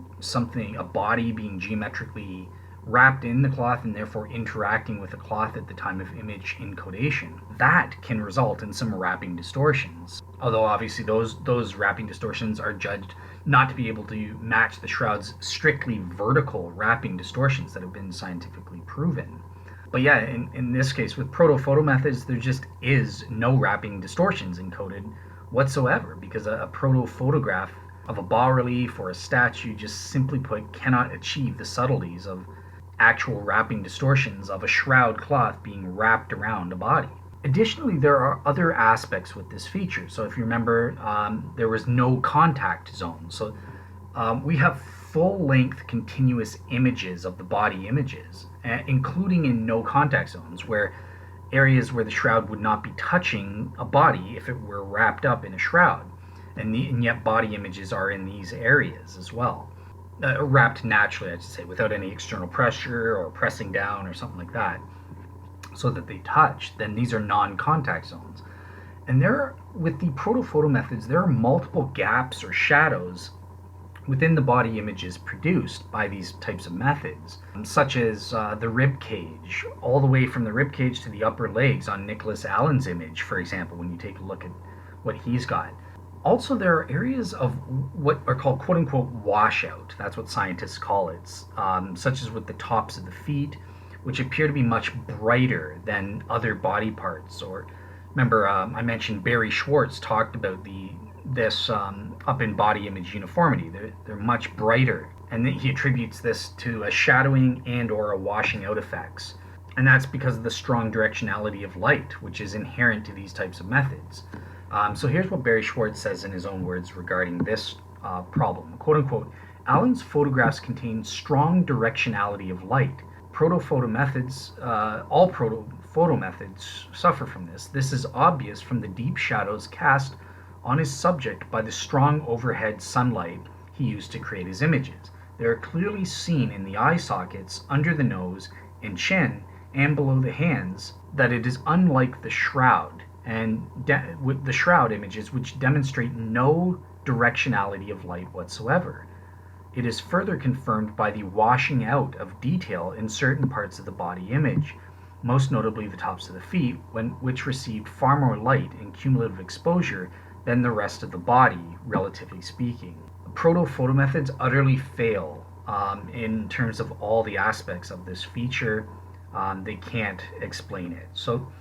a body being geometrically wrapped in the cloth and therefore interacting with the cloth at the time of image encodation. That can result in some wrapping distortions. Although obviously those wrapping distortions are judged not to be able to match the shroud's strictly vertical wrapping distortions that have been scientifically proven. But yeah, in this case, with proto-photo methods, there just is no wrapping distortions encoded whatsoever, because a proto-photograph of a bas-relief or a statue, just simply put, cannot achieve the subtleties of actual wrapping distortions of a shroud cloth being wrapped around a body. Additionally, there are other aspects with this feature. So if you remember, there was no contact zone. So we have full-length continuous images of the body images, including in no contact zones, where areas where the shroud would not be touching a body if it were wrapped up in a shroud. And yet body images are in these areas as well. Wrapped naturally, I should say, without any external pressure or pressing down or something like that, so that they touch. Then these are non-contact zones. And with the proto-photo methods, there are multiple gaps or shadows within the body images produced by these types of methods, such as the rib cage, all the way from the rib cage to the upper legs on Nicholas Allen's image, for example, when you take a look at what he's got. Also, there are areas of what are called quote-unquote washout. That's what scientists call it, such as with the tops of the feet, which appear to be much brighter than other body parts. Or remember, I mentioned Barry Schwartz talked about this up in body image uniformity. They're much brighter, and he attributes this to a shadowing and or a washing out effects. And that's because of the strong directionality of light, which is inherent to these types of methods. So here's what Barry Schwartz says in his own words regarding this problem. Quote unquote, Allen's photographs contain strong directionality of light. Proto-photo methods, all proto-photo methods suffer from this. This is obvious from the deep shadows cast on his subject by the strong overhead sunlight he used to create his images. They are clearly seen in the eye sockets, under the nose and chin, and below the hands, that it is unlike the shroud and with the shroud images, which demonstrate no directionality of light whatsoever. It is further confirmed by the washing out of detail in certain parts of the body image, most notably the tops of the feet, which received far more light and cumulative exposure than the rest of the body, relatively speaking. Proto-photo methods utterly fail in terms of all the aspects of this feature. They can't explain it. So,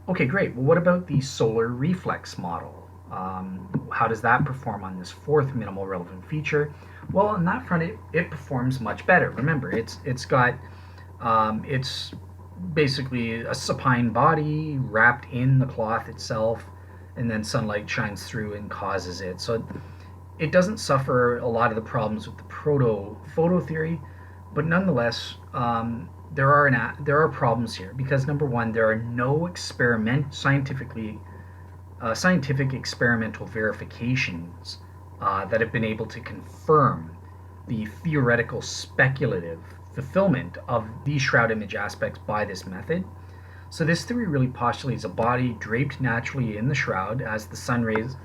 okay, great. Well, what about the solar reflex model? How does that perform on this fourth minimal relevant feature? Well, on that front, it performs much better. Remember, it's basically a supine body wrapped in the cloth itself, and then sunlight shines through and causes it. So it doesn't suffer a lot of the problems with the proto-photo theory, but nonetheless, there are problems here, because number one, there are no scientific experimental verifications that have been able to confirm the theoretical speculative fulfillment of these shroud image aspects by this method. So this theory really postulates a body draped naturally in the shroud as the sun rays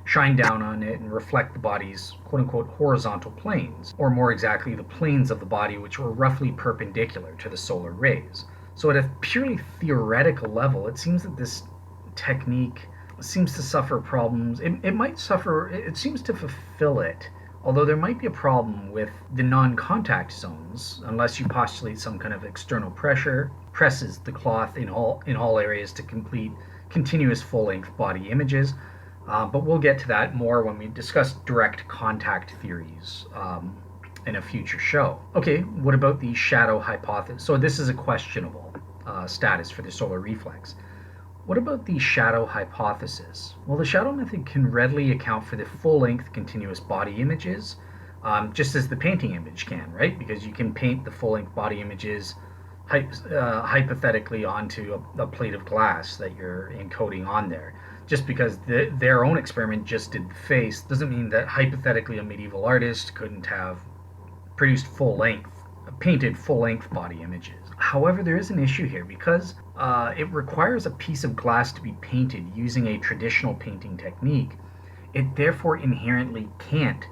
shine down on it and reflect the body's quote-unquote horizontal planes, or more exactly the planes of the body, which were roughly perpendicular to the solar rays. So at a purely theoretical level, it seems that this technique seems to suffer problems. It seems to fulfill it, although there might be a problem with the non-contact zones, unless you postulate some kind of external pressure presses the cloth in all areas to complete continuous full-length body images. But we'll get to that more when we discuss direct contact theories in a future show. Okay, what about the shadow hypothesis? So this is a questionable status for the solar reflex. What about the shadow hypothesis? Well, the shadow method can readily account for the full-length continuous body images, just as the painting image can, right? Because you can paint the full-length body images hypothetically onto a plate of glass that you're encoding on there. Just because their own experiment just did the face doesn't mean that hypothetically a medieval artist couldn't have produced painted full length body images. However, there is an issue here because it requires a piece of glass to be painted using a traditional painting technique. It therefore inherently can't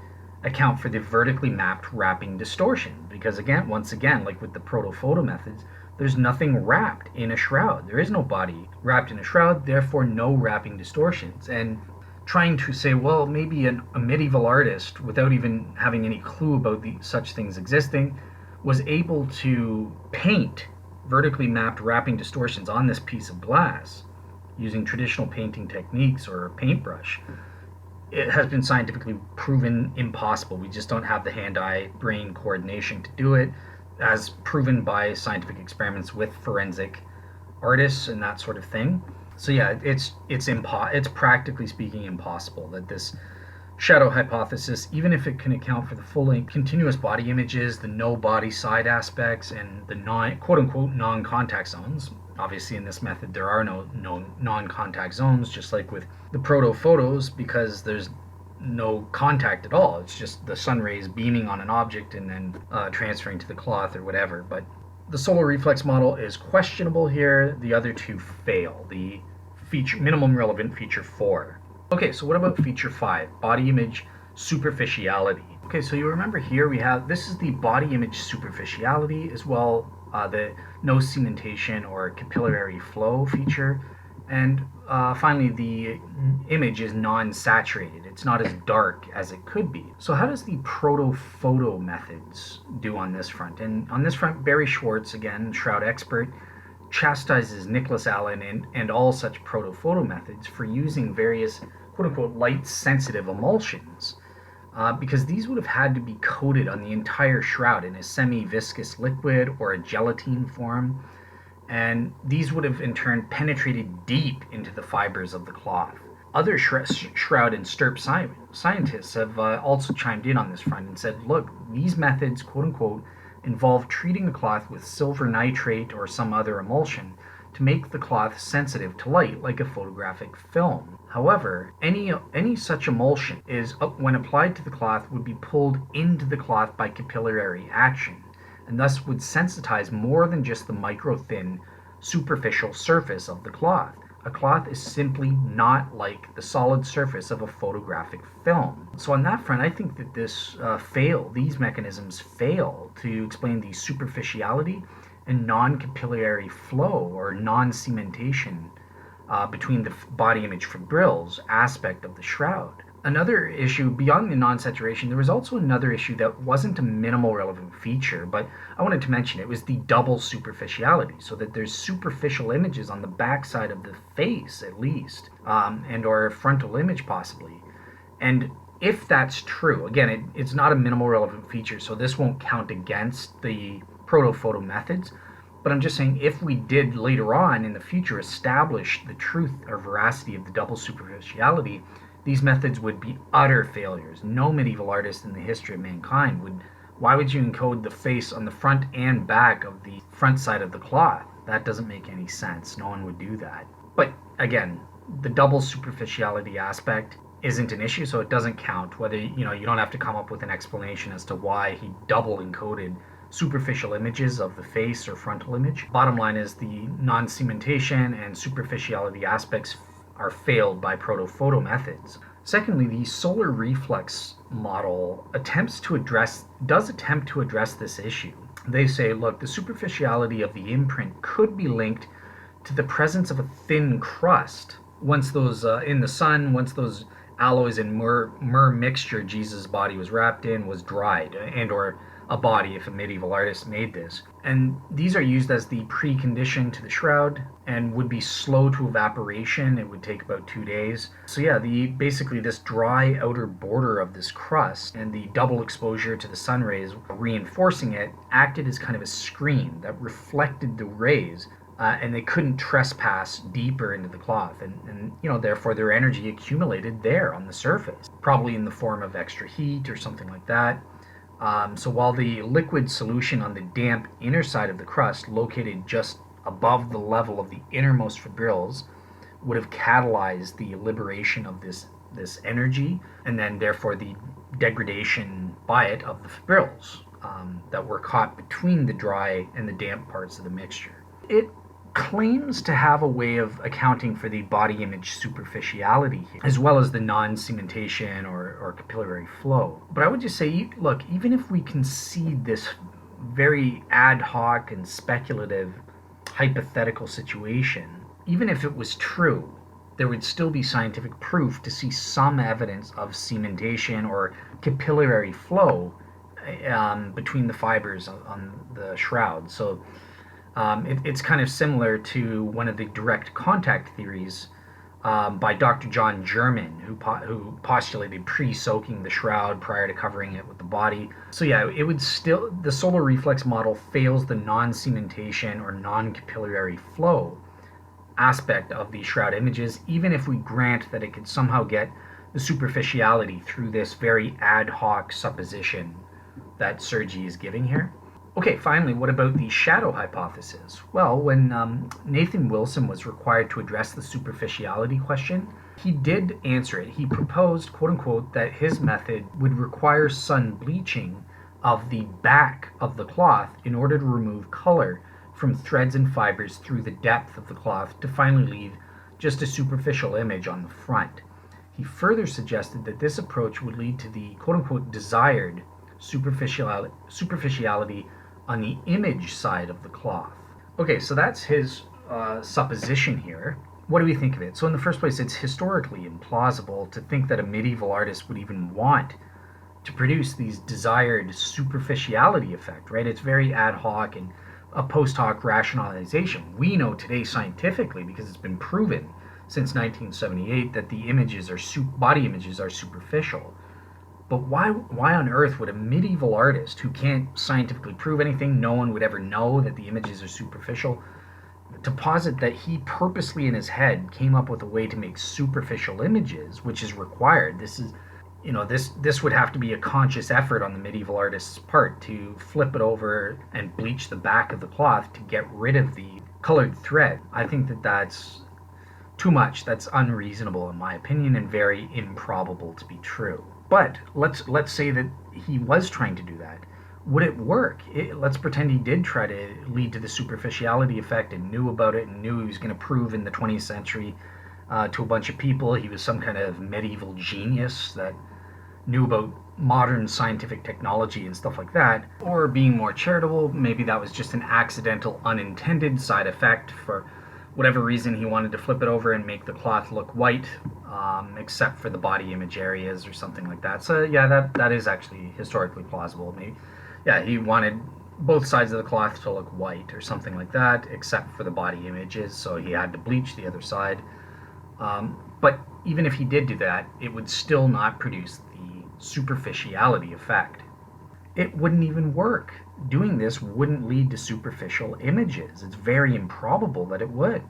account for the vertically mapped wrapping distortion because once again, like with the Proto-Photo methods, there's nothing wrapped in a shroud. There is no body wrapped in a shroud, therefore no wrapping distortions. And trying to say, well, maybe a medieval artist, without even having any clue about such things existing, was able to paint vertically mapped wrapping distortions on this piece of glass using traditional painting techniques or a paintbrush. It has been scientifically proven impossible. We just don't have the hand-eye brain coordination to do it, as proven by scientific experiments with forensic artists and that sort of thing. So yeah, it's practically speaking impossible that this shadow hypothesis, even if it can account for the full-length continuous body images, the no body side aspects, and the quote-unquote non-contact zones. Obviously in this method there are no non-contact zones, just like with the proto-photos, because there's no contact at all. It's just the sun rays beaming on an object and then transferring to the cloth or whatever. But the solar reflex model is questionable here. The other two fail. The minimum relevant feature 4. Okay, so what about feature 5, body image superficiality? Okay, so you remember here this is the body image superficiality as well, the no cementation or capillary flow feature, and finally the image is non-saturated. It's not as dark as it could be. So how does the Proto-Photo methods do on this front? And on this front, Barry Schwartz, again, Shroud expert, chastises Nicholas Allen and all such Proto-Photo methods for using various quote-unquote light-sensitive emulsions, because these would have had to be coated on the entire shroud in a semi-viscous liquid or a gelatine form, and these would have in turn penetrated deep into the fibers of the cloth. Other shroud and stirp scientists have also chimed in on this front and said, look, these methods, quote-unquote, involve treating the cloth with silver nitrate or some other emulsion to make the cloth sensitive to light like a photographic film. However, any such emulsion when applied to the cloth would be pulled into the cloth by capillary action, and thus would sensitize more than just the micro-thin superficial surface of the cloth. A cloth is simply not like the solid surface of a photographic film. So on that front, I think that these mechanisms fail to explain the superficiality and non-capillary flow or non-cementation between the body image fibrils aspect of the shroud. Another issue, beyond the non-saturation, there was also another issue that wasn't a minimal relevant feature, but I wanted to mention it was the double superficiality, so that there's superficial images on the backside of the face, at least, and or frontal image possibly. And if that's true, again, it's not a minimal relevant feature, so this won't count against the Proto-Photo methods, but I'm just saying if we did later on in the future establish the truth or veracity of the double superficiality, these methods would be utter failures. No medieval artist in the history of mankind why would you encode the face on the front and back of the front side of the cloth? That doesn't make any sense. No one would do that. But again, the double superficiality aspect isn't an issue, so it doesn't count. Whether, you don't have to come up with an explanation as to why he double encoded superficial images of the face or frontal image. Bottom line is the non-cementation and superficiality aspects are failed by Proto-Photo methods. Secondly, the solar reflex model does attempt to address this issue. They say, look, the superficiality of the imprint could be linked to the presence of a thin crust. Once those in the sun, once those alloys and myrrh mixture Jesus' body was wrapped in was dried, and or a body if a medieval artist made this. And these are used as the precondition to the shroud and would be slow to evaporation. It would take about 2 days. So yeah, basically this dry outer border of this crust and the double exposure to the sun rays reinforcing it acted as kind of a screen that reflected the rays, and they couldn't trespass deeper into the cloth, and therefore their energy accumulated there on the surface, probably in the form of extra heat or something like that. So while the liquid solution on the damp inner side of the crust, located just above the level of the innermost fibrils, would have catalyzed the liberation of this energy, and then therefore the degradation by it of the fibrils that were caught between the dry and the damp parts of the mixture. It claims to have a way of accounting for the body image superficiality here, as well as the non-cementation or capillary flow. But I would just say, look, even if we concede this very ad hoc and speculative hypothetical situation, even if it was true, there would still be scientific proof to see some evidence of cementation or capillary flow between the fibers on the shroud. So it's kind of similar to one of the direct contact theories by Dr. John German, who postulated pre-soaking the shroud prior to covering it with the body. So yeah, it would still, the solar reflex model fails the non-cementation or non-capillary flow aspect of these shroud images, even if we grant that it could somehow get the superficiality through this very ad hoc supposition that Serge is giving here. Okay, finally, what about the shadow hypothesis? Well, when Nathan Wilson was required to address the superficiality question, he did answer it. He proposed, quote unquote, that his method would require sun bleaching of the back of the cloth in order to remove color from threads and fibers through the depth of the cloth to finally leave just a superficial image on the front. He further suggested that this approach would lead to the quote unquote desired superficiality on the image side of the cloth. Okay, so that's his supposition here. What do we think of it? So in the first place, it's historically implausible to think that a medieval artist would even want to produce these desired superficiality effect, right? It's very ad hoc and a post hoc rationalization. We know today scientifically, because it's been proven since 1978, that the images are body images are superficial. But why on earth would a medieval artist who can't scientifically prove anything, no one would ever know that the images are superficial, to posit that he purposely in his head came up with a way to make superficial images, which is required? This is, this would have to be a conscious effort on the medieval artist's part to flip it over and bleach the back of the cloth to get rid of the colored thread. I think that that's too much. That's unreasonable in my opinion and very improbable to be true. But let's say that he was trying to do that. Would it work? Let's pretend he did try to lead to the superficiality effect and knew about it and knew he was going to prove in the 20th century to a bunch of people he was some kind of medieval genius that knew about modern scientific technology and stuff like that. Or being more charitable, maybe that was just an accidental, unintended side effect. For whatever reason, he wanted to flip it over and make the cloth look white, except for the body image areas or something like that. So yeah, that is actually historically plausible. Maybe, yeah, he wanted both sides of the cloth to look white or something like that, except for the body images, so he had to bleach the other side. But even if he did do that, it would still not produce the superficiality effect. It wouldn't even work. Doing this wouldn't lead to superficial images. It's very improbable that it would.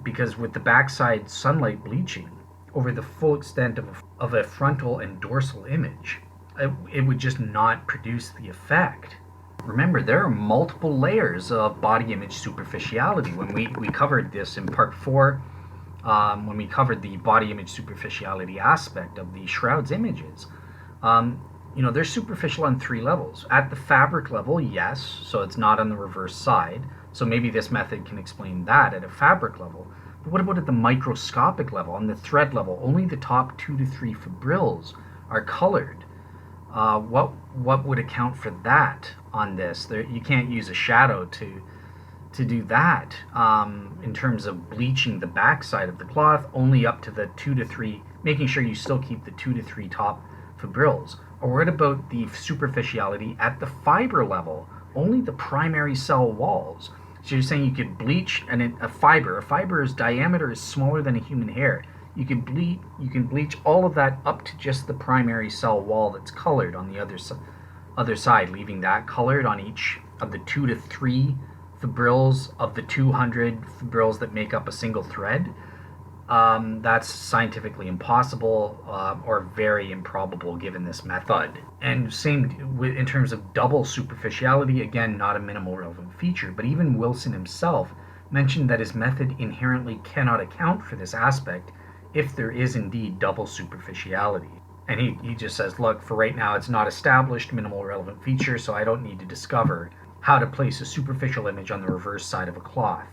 Because with the backside sunlight bleaching over the full extent of a frontal and dorsal image, it would just not produce the effect. Remember, there are multiple layers of body image superficiality. When we covered this in part 4, when we covered the body image superficiality aspect of the Shroud's images, they're superficial on 3 levels. At the fabric level, yes, so it's not on the reverse side. So maybe this method can explain that at a fabric level. But what about at the microscopic level, on the thread level? Only the top 2 to 3 fibrils are colored. What would account for that on this? You can't use a shadow to do that in terms of bleaching the backside of the cloth, only up to the 2 to 3, making sure you still keep the 2 to 3 top fibrils. Or what about the superficiality at the fiber level? Only the primary cell walls. So you're saying you could bleach a fiber's diameter is smaller than a human hair. You can bleach all of that up to just the primary cell wall that's colored on the other side, leaving that colored on each of the 2 to 3 fibrils of the 200 fibrils that make up a single thread. That's scientifically impossible or very improbable given this method. And same in terms of double superficiality, again, not a minimal relevant feature, but even Wilson himself mentioned that his method inherently cannot account for this aspect if there is indeed double superficiality. And he just says, look, for right now, it's not established minimal relevant feature, so I don't need to discover how to place a superficial image on the reverse side of a cloth.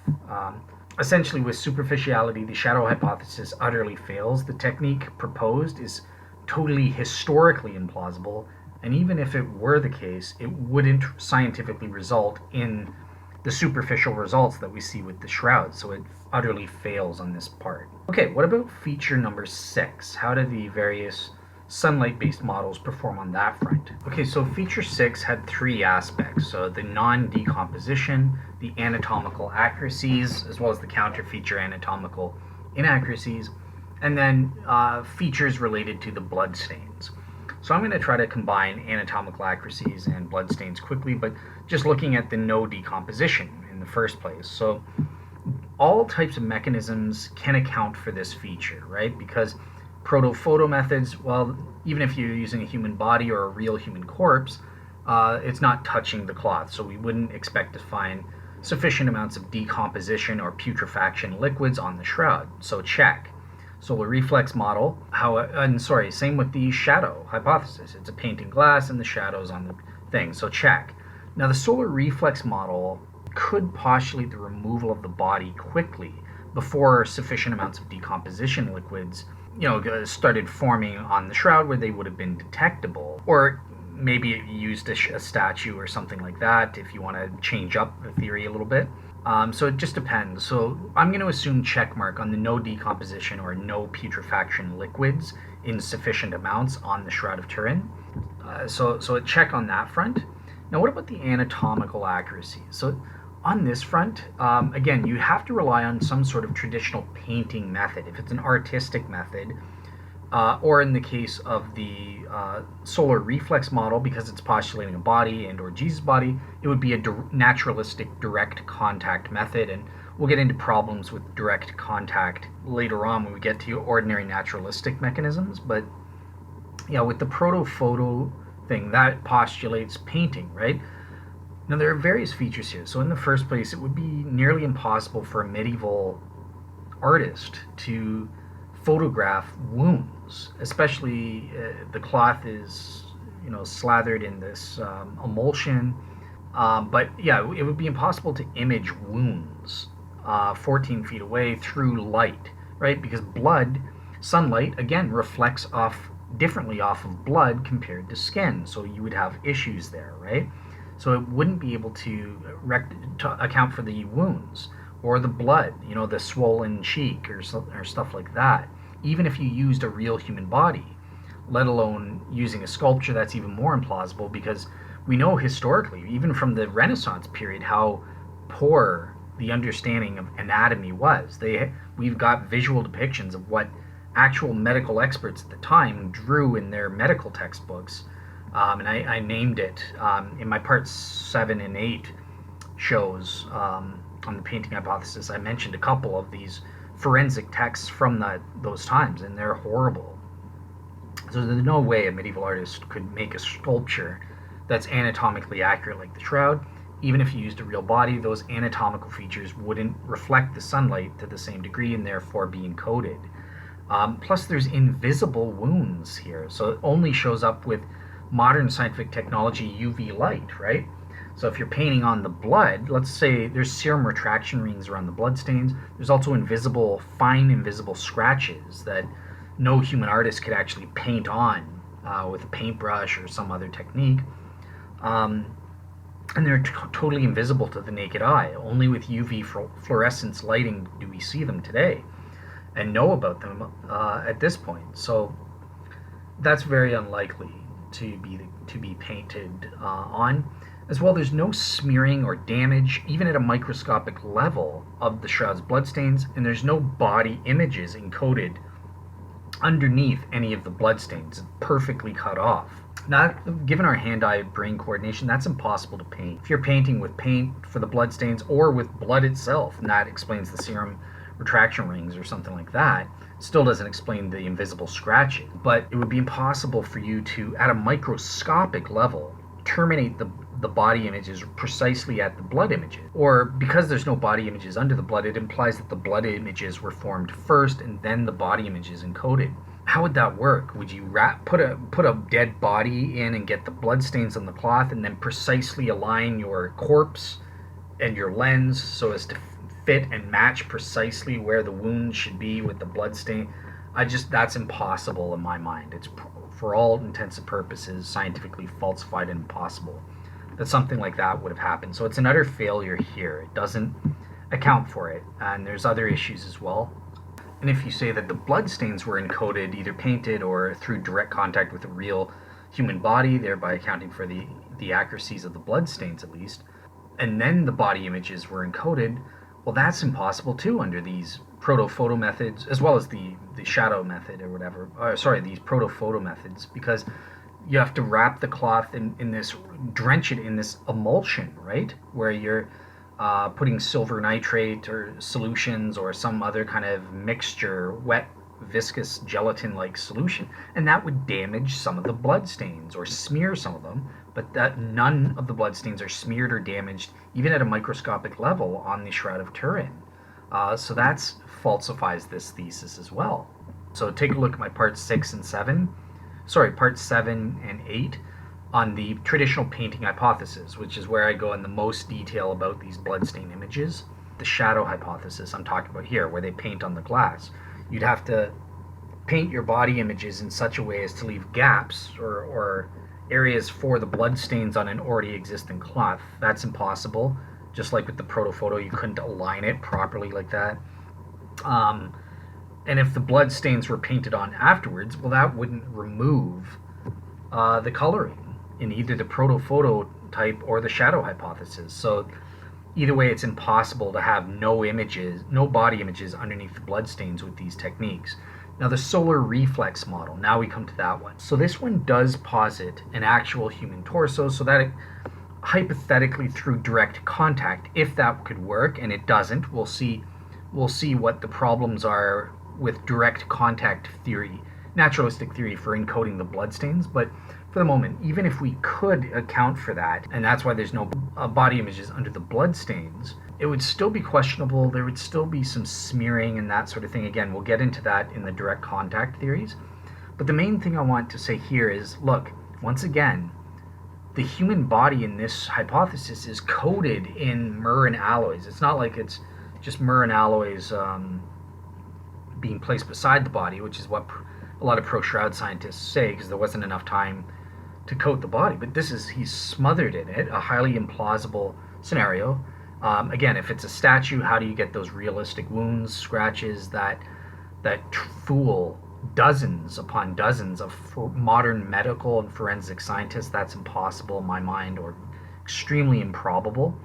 Essentially, with superficiality, the shadow hypothesis utterly fails. The technique proposed is totally historically implausible, and even if it were the case, it wouldn't scientifically result in the superficial results that we see with the shroud, so it utterly fails on this part. Okay, what about feature number 6? How do the various sunlight-based models perform on that front? Okay, so feature 6 had 3 aspects. So the non-decomposition, the anatomical accuracies, as well as the counter-feature anatomical inaccuracies, and then features related to the blood stains. So I'm going to try to combine anatomical accuracies and blood stains quickly, but just looking at the no decomposition in the first place. So all types of mechanisms can account for this feature, right? Because Proto-Photo methods, well, even if you're using a human body or a real human corpse, it's not touching the cloth, so we wouldn't expect to find sufficient amounts of decomposition or putrefaction liquids on the shroud, so check. Solar reflex model, same with the shadow hypothesis. It's a painting glass and the shadows on the thing, so check. Now the solar reflex model could postulate the removal of the body quickly before sufficient amounts of decomposition liquids started forming on the shroud where they would have been detectable. Or maybe it used a statue or something like that if you want to change up the theory a little bit. So it just depends. So I'm going to assume check mark on the no decomposition or no putrefaction liquids in sufficient amounts on the Shroud of Turin. So a check on that front. Now what about the anatomical accuracy? So on this front, again, you have to rely on some sort of traditional painting method. If it's an artistic method, or in the case of the solar reflex model, because it's postulating a body and or Jesus' body, it would be a naturalistic direct contact method. And we'll get into problems with direct contact later on when we get to ordinary naturalistic mechanisms. But yeah, with the Proto-Photo thing, that postulates painting, right? Now, there are various features here. So in the first place, it would be nearly impossible for a medieval artist to photograph wounds, especially the cloth is, slathered in this emulsion. But yeah, it would be impossible to image wounds 14 feet away through light, right? Because sunlight, again, reflects differently off of blood compared to skin. So you would have issues there, right? So it wouldn't be able to account for the wounds or the blood, the swollen cheek or stuff like that. Even if you used a real human body, let alone using a sculpture, that's even more implausible because we know historically, even from the Renaissance period, how poor the understanding of anatomy was. We've got visual depictions of what actual medical experts at the time drew in their medical textbooks. And I named it in my parts 7 and 8 shows on the painting hypothesis. I mentioned a couple of these forensic texts from those times, and they're horrible. So there's no way a medieval artist could make a sculpture that's anatomically accurate like the Shroud. Even if you used a real body, those anatomical features wouldn't reflect the sunlight to the same degree and therefore be encoded. Plus, there's invisible wounds here, so it only shows up with modern scientific technology UV light, right? So if you're painting on the blood, let's say there's serum retraction rings around the blood stains. There's also fine invisible scratches that no human artist could actually paint on with a paintbrush or some other technique. And they're totally invisible to the naked eye. Only with UV fluorescence lighting do we see them today and know about them at this point. So that's very unlikely to be painted on. As well, there's no smearing or damage, even at a microscopic level, of the Shroud's bloodstains, and there's no body images encoded underneath any of the bloodstains. It's perfectly cut off. Given our hand-eye brain coordination, that's impossible to paint. If you're painting with paint for the bloodstains or with blood itself, and that explains the serum retraction rings or something like that. Still doesn't explain the invisible scratching, but it would be impossible for you to, at a microscopic level, terminate the body images precisely at the blood images. Or because there's no body images under the blood, it implies that the blood images were formed first and then the body images encoded. How would that work? Would you put a dead body in and get the blood stains on the cloth and then precisely align your corpse and your lens so as to fit and match precisely where the wound should be with the blood stain? That's impossible in my mind. It's, for all intents and purposes, scientifically falsified and impossible that something like that would have happened. So it's an utter failure here. It doesn't account for it, and there's other issues as well. And if you say that the blood stains were encoded, either painted or through direct contact with a real human body, thereby accounting for the accuracies of the blood stains at least, and then the body images were encoded, well, that's impossible too under these proto-photo methods, as well as the shadow method or whatever. These proto-photo methods, because you have to wrap the cloth in this, drench it in this emulsion, right? Where you're putting silver nitrate or solutions or some other kind of mixture, wet, viscous, gelatin-like solution, and that would damage some of the blood stains or smear some of them, but that none of the blood stains are smeared or damaged, even at a microscopic level, on the Shroud of Turin. So that falsifies this thesis as well. So take a look at my part 7 and 8 on the traditional painting hypothesis, which is where I go in the most detail about these bloodstain images. The shadow hypothesis I'm talking about here, where they paint on the glass. You'd have to paint your body images in such a way as to leave gaps or areas for the blood stains on an already existing cloth. That's impossible. Just like with the Proto-Photo, you couldn't align it properly like that. And if the blood stains were painted on afterwards, well, that wouldn't remove the coloring in either the Proto-Photo type or the shadow hypothesis. So either way, it's impossible to have no body images underneath the blood stains with these techniques. Now the solar reflex model, now we come to that one. So this one does posit an actual human torso, so that hypothetically through direct contact, if that could work, and it doesn't, we'll see what the problems are with direct contact theory, naturalistic theory for encoding the bloodstains. But for the moment, even if we could account for that, and that's why there's no body images under the bloodstains, it would still be questionable. There would still be some smearing and that sort of thing. Again, we'll get into that in the direct contact theories. But the main thing I want to say here is, look, once again, the human body in this hypothesis is coated in myrrh and alloys. It's not like it's just myrrh and alloys being placed beside the body, which is what a lot of pro-shroud scientists say, because there wasn't enough time to coat the body. But he's smothered in it, a highly implausible scenario. Again, if it's a statue, how do you get those realistic wounds, scratches that fool dozens upon dozens of modern medical and forensic scientists? That's impossible in my mind, or extremely improbable,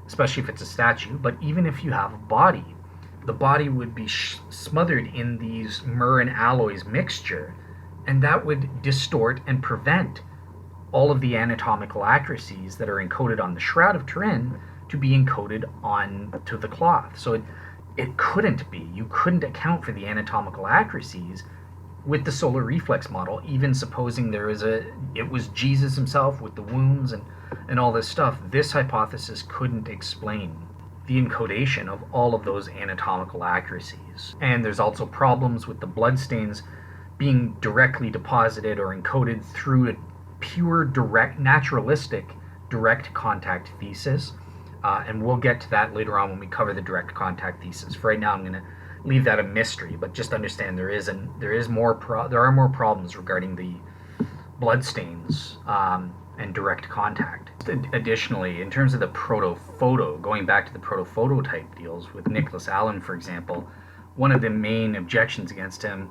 especially if it's a statue. But even if you have a body, the body would be smothered in these myrrh and alloys mixture, and that would distort and prevent all of the anatomical accuracies that are encoded on the Shroud of Turin to be encoded onto the cloth. So it couldn't be. You couldn't account for the anatomical accuracies with the solar reflex model, even supposing it was Jesus himself with the wounds and all this stuff. This hypothesis couldn't explain the encodation of all of those anatomical accuracies. And there's also problems with the bloodstains being directly deposited or encoded through a pure direct naturalistic direct contact thesis. And we'll get to that later on when we cover the direct contact thesis. For right now, I'm going to leave that a mystery, but just understand there are more problems regarding the bloodstains and direct contact. Additionally, in terms of the Proto-Photo, going back to the Proto-Photo type deals with Nicholas Allen, for example, one of the main objections against him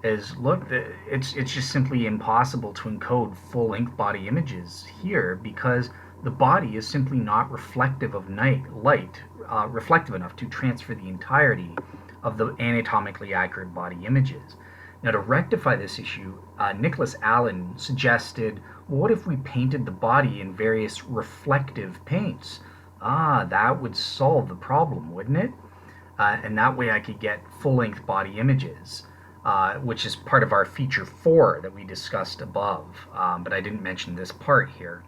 is, look, it's just simply impossible to encode full-length body images here because the body is simply not reflective of light, reflective enough to transfer the entirety of the anatomically accurate body images. Now, to rectify this issue, Nicholas Allen suggested, well, what if we painted the body in various reflective paints? That would solve the problem, wouldn't it? and that way I could get full-length body images, which is part of our feature 4 that we discussed above, but I didn't mention this part here.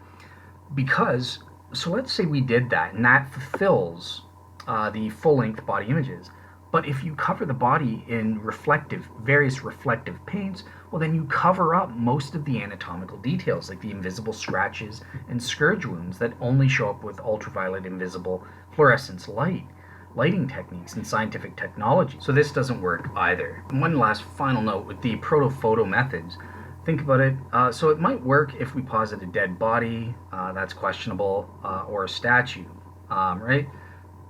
Because, so let's say we did that, and that fulfills the full-length body images. But if you cover the body in various reflective paints, well, then you cover up most of the anatomical details, like the invisible scratches and scourge wounds that only show up with ultraviolet invisible fluorescence lighting techniques and scientific technology. So this doesn't work either. And one last final note with the Proto-Photo methods. Think about it. So it might work if we posit a dead body, that's questionable, or a statue, right?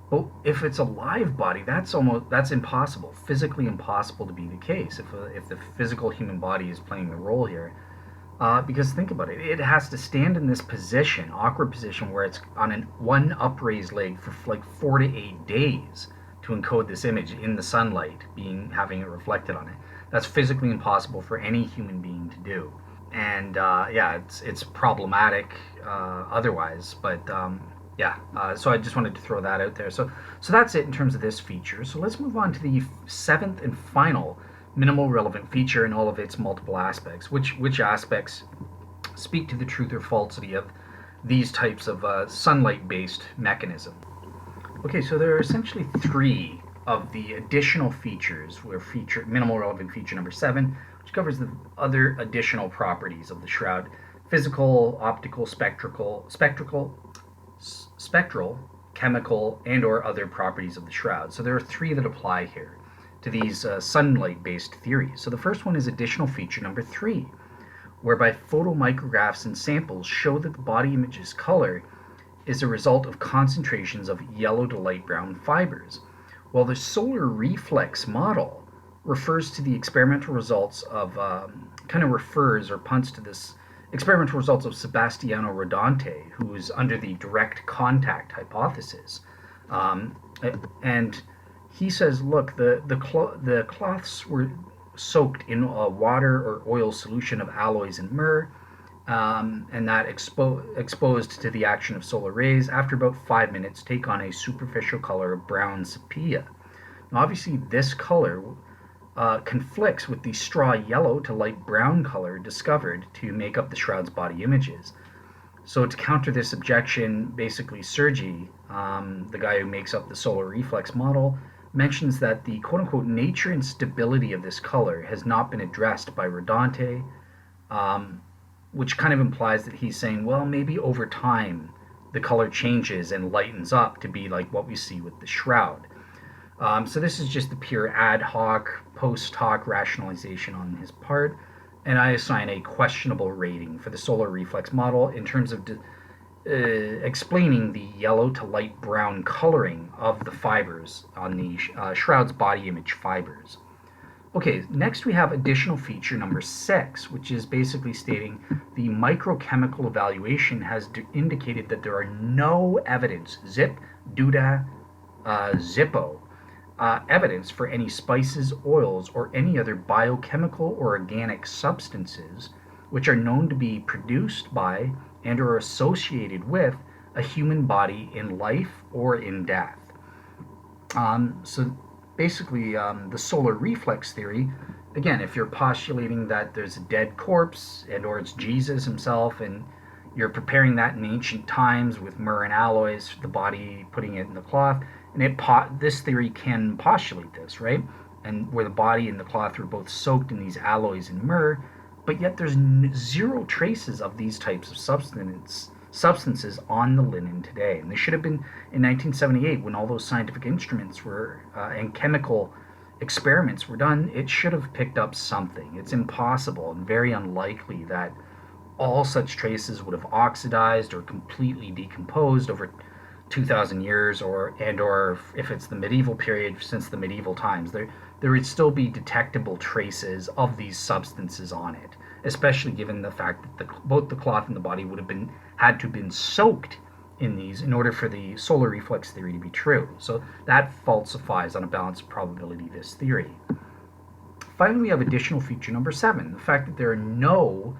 But if it's a live body, that's impossible, physically impossible to be the case if the physical human body is playing the role here. Because think about it, it has to stand in this position, awkward position, where it's on one upraised leg for like 4 to 8 days to encode this image in the sunlight, having it reflected on it. That's physically impossible for any human being to do. And yeah, it's problematic otherwise, but so I just wanted to throw that out there. So that's it in terms of this feature. So let's move on to the 7th and final minimal relevant feature in all of its multiple aspects. Which aspects speak to the truth or falsity of these types of sunlight-based mechanism. Okay, so there are essentially 3 of the additional features. Minimal relevant feature number 7, which covers the other additional properties of the shroud: physical, optical, spectral, chemical, and or other properties of the shroud. So there are 3 that apply here to these sunlight-based theories. So the first one is additional feature number 3, whereby photomicrographs and samples show that the body image's color is a result of concentrations of yellow to light brown fibers, while the solar reflex model refers to the experimental results of, punts to this experimental results of Sebastiano Rodante, who is under the direct contact hypothesis. And he says, look, the cloths were soaked in a water or oil solution of alloys and myrrh, and that exposed to the action of solar rays, after about 5 minutes, take on a superficial color of brown sepia. Now, obviously, this color conflicts with the straw yellow to light brown color discovered to make up the shroud's body images. So to counter this objection, basically Serge, the guy who makes up the solar reflex model, mentions that the quote-unquote nature and stability of this color has not been addressed by Rodante, which kind of implies that he's saying, well, maybe over time the color changes and lightens up to be like what we see with the shroud. So this is just the pure ad hoc, post hoc rationalization on his part, and I assign a questionable rating for the solar reflex model in terms of explaining the yellow to light brown coloring of the fibers on the shroud's body image fibers. Okay, next we have additional feature number 6, which is basically stating the microchemical evaluation has indicated that there are no evidence, evidence for any spices, oils, or any other biochemical or organic substances which are known to be produced by and are associated with a human body in life or in death. So basically, the solar reflex theory, again, if you're postulating that there's a dead corpse and or it's Jesus himself, and you're preparing that in ancient times with myrrh and alloys, the body, putting it in the cloth, and this theory can postulate this, right? And where the body and the cloth were both soaked in these alloys and myrrh, but yet there's 0 traces of these types of substances on the linen today. And they should have been in 1978, when all those scientific instruments were and chemical experiments were done. It should have picked up something. It's impossible and very unlikely that all such traces would have oxidized or completely decomposed over 2,000 years, or if it's the medieval period, since the medieval times, there would still be detectable traces of these substances on it, especially given the fact that both the cloth and the body would have had to have been soaked in these in order for the solar reflex theory to be true. So that falsifies on a balanced probability this theory. Finally, we have additional feature number 7, the fact that there are no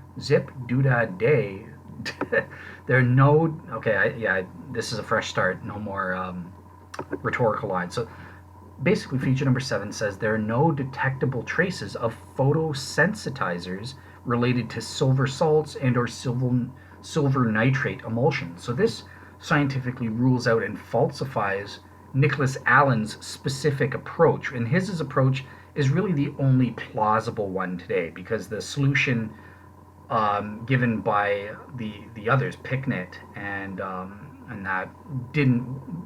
there are no, this is a fresh start, no more rhetorical lines. So basically feature number 7 says there are no detectable traces of photosensitizers related to silver salts and or silver nitrate emulsion. So this scientifically rules out and falsifies Nicholas Allen's specific approach. And his approach is really the only plausible one today, because the solution given by the others, Piknett and that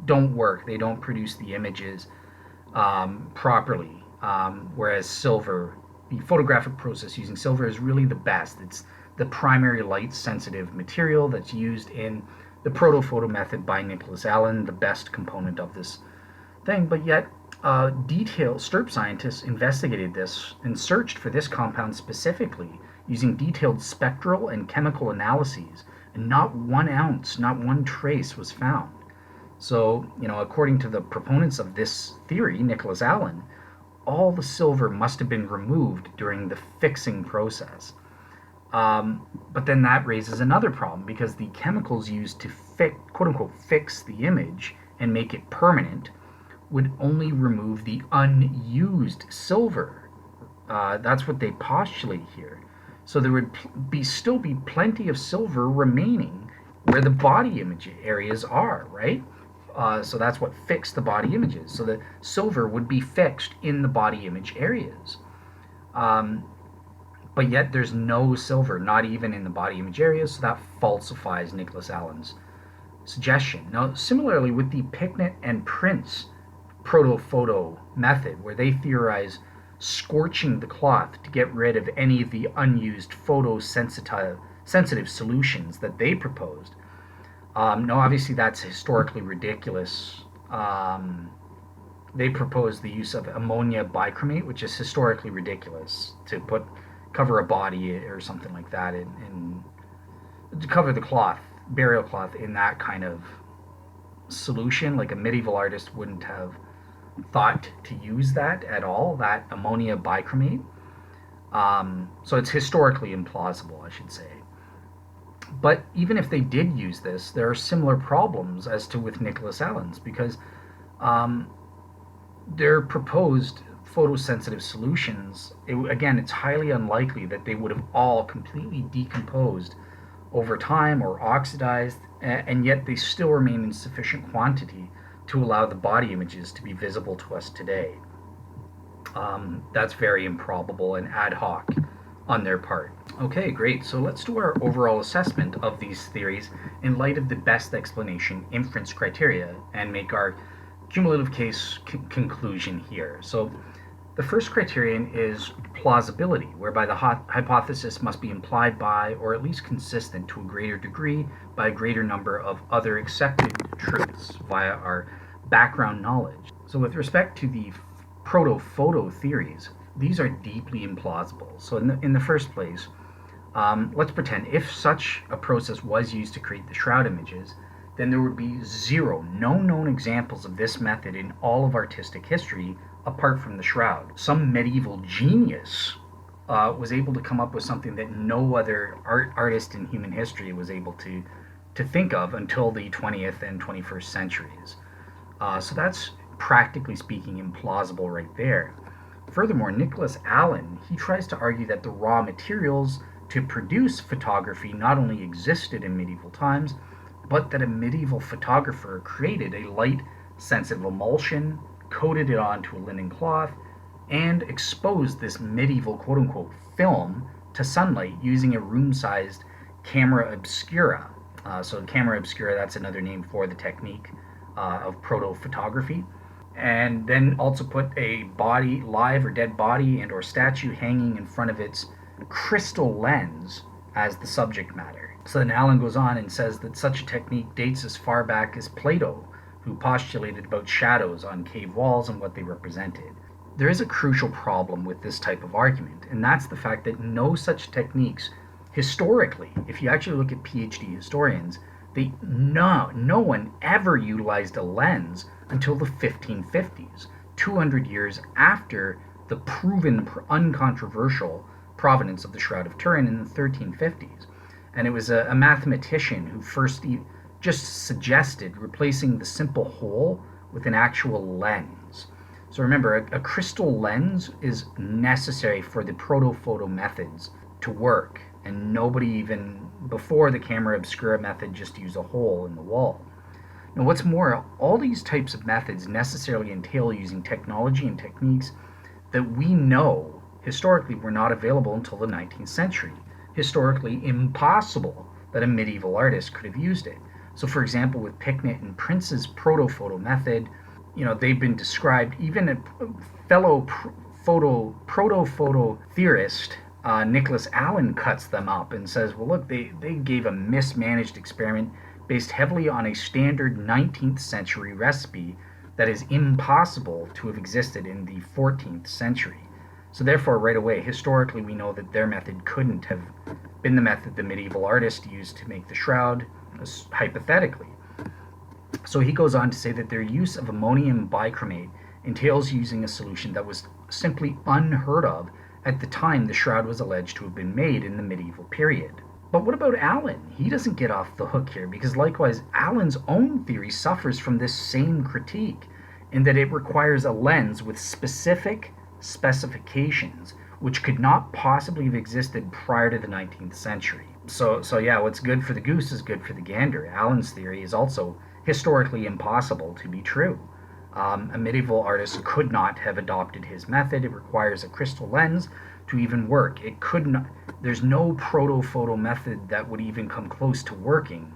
don't work. They don't produce the images properly. Whereas silver, the photographic process using silver is really the best. It's the primary light sensitive material that's used in the Proto-Photo method by Nicholas Allen, the best component of this thing. But yet, STURP scientists investigated this and searched for this compound specifically using detailed spectral and chemical analyses, and not 1 ounce, not one trace was found. So, according to the proponents of this theory, Nicholas Allen, all the silver must have been removed during the fixing process. But then that raises another problem, because the chemicals used to quote unquote fix the image and make it permanent would only remove the unused silver. That's what they postulate here. So there would still be plenty of silver remaining where the body image areas are, right? So that's what fixed the body images. So the silver would be fixed in the body image areas. But yet there's no silver, not even in the body image areas, so that falsifies Nicholas Allen's suggestion. Now, similarly with the Piknett and Prince Proto-Photo method, where they theorize scorching the cloth to get rid of any of the unused photosensitive solutions that they proposed. No, obviously that's historically ridiculous. They proposed the use of ammonia bichromate, which is historically ridiculous, to cover a body or something like that, and to cover the cloth, burial cloth, in that kind of solution. Like, a medieval artist wouldn't have thought to use that at all, that ammonia bichromate. So it's historically implausible, I should say. But even if they did use this, there are similar problems as to with Nicholas Allen's, because their proposed photosensitive solutions, again, it's highly unlikely that they would have all completely decomposed over time or oxidized, and yet they still remain in sufficient quantity to allow the body images to be visible to us today. That's very improbable and ad hoc on their part. Okay, great. So let's do our overall assessment of these theories in light of the best explanation inference criteria and make our cumulative case conclusion here. So the first criterion is plausibility, whereby the hypothesis must be implied by, or at least consistent to a greater degree, by a greater number of other accepted truths via our background knowledge. So with respect to the Proto-Photo theories, these are deeply implausible. So in the first place, let's pretend if such a process was used to create the Shroud images, then there would be no known examples of this method in all of artistic history apart from the Shroud. Some medieval genius was able to come up with something that no other artist in human history was able to think of until the 20th and 21st centuries. So that's, practically speaking, implausible right there. Furthermore, Nicholas Allen, he tries to argue that the raw materials to produce photography not only existed in medieval times, but that a medieval photographer created a light-sensitive emulsion, coated it onto a linen cloth, and exposed this medieval quote-unquote film to sunlight using a room-sized camera obscura. So camera obscura, that's another name for the technique of proto-photography. And then also put a body, live or dead body, and or statue hanging in front of its crystal lens as the subject matter. So then Allen goes on and says that such a technique dates as far back as Plato, who postulated about shadows on cave walls and what they represented. There is a crucial problem with this type of argument, and that's the fact that no such techniques, historically, if you actually look at PhD historians, no one ever utilized a lens until the 1550s, 200 years after the proven uncontroversial provenance of the Shroud of Turin in the 1350s. And it was a mathematician who first just suggested replacing the simple hole with an actual lens. So remember, a crystal lens is necessary for the Proto-Photo methods to work, and nobody even before the camera obscura method just used a hole in the wall. Now, what's more, all these types of methods necessarily entail using technology and techniques that we know historically were not available until the 19th century. Historically impossible that a medieval artist could have used it. So, for example, with Piknett and Prince's Proto-Photo method, they've been described. Even a fellow proto-photo theorist, Nicholas Allen, cuts them up and says, well, look, they gave a mismanaged experiment based heavily on a standard 19th century recipe that is impossible to have existed in the 14th century. So therefore, right away, historically, we know that their method couldn't have been the method the medieval artist used to make the shroud, hypothetically. So he goes on to say that their use of ammonium bichromate entails using a solution that was simply unheard of at the time the shroud was alleged to have been made in the medieval period. But what about Allen? He doesn't get off the hook here, because likewise, Allen's own theory suffers from this same critique, in that it requires a lens with specific specifications which could not possibly have existed prior to the 19th century. So yeah, what's good for the goose is good for the gander. Allen's theory is also historically impossible to be true. A medieval artist could not have adopted his method. It requires a crystal lens to even work. It could not. There's no proto-photo method that would even come close to working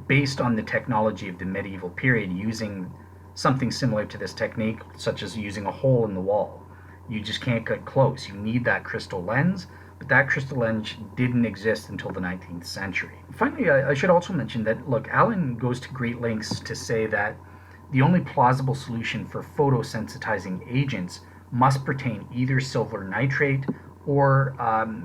based on the technology of the medieval period using something similar to this technique, such as using a hole in the wall. You just can't get close. You need that crystal lens, but that crystal lens didn't exist until the 19th century. Finally, I should also mention that, look, Allen goes to great lengths to say that the only plausible solution for photosensitizing agents must pertain either silver nitrate or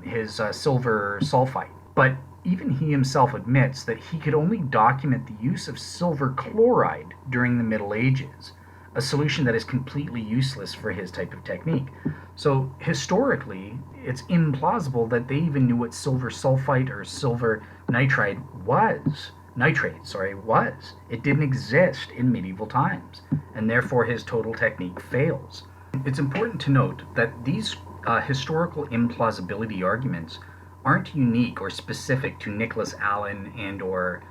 his silver sulfite. But even he himself admits that he could only document the use of silver chloride during the Middle Ages, a solution that is completely useless for his type of technique. So historically, it's implausible that they even knew what silver sulfite or silver nitrate was. It didn't exist in medieval times, and therefore his total technique fails. It's important to note that these historical implausibility arguments aren't unique or specific to Nicholas Allen and or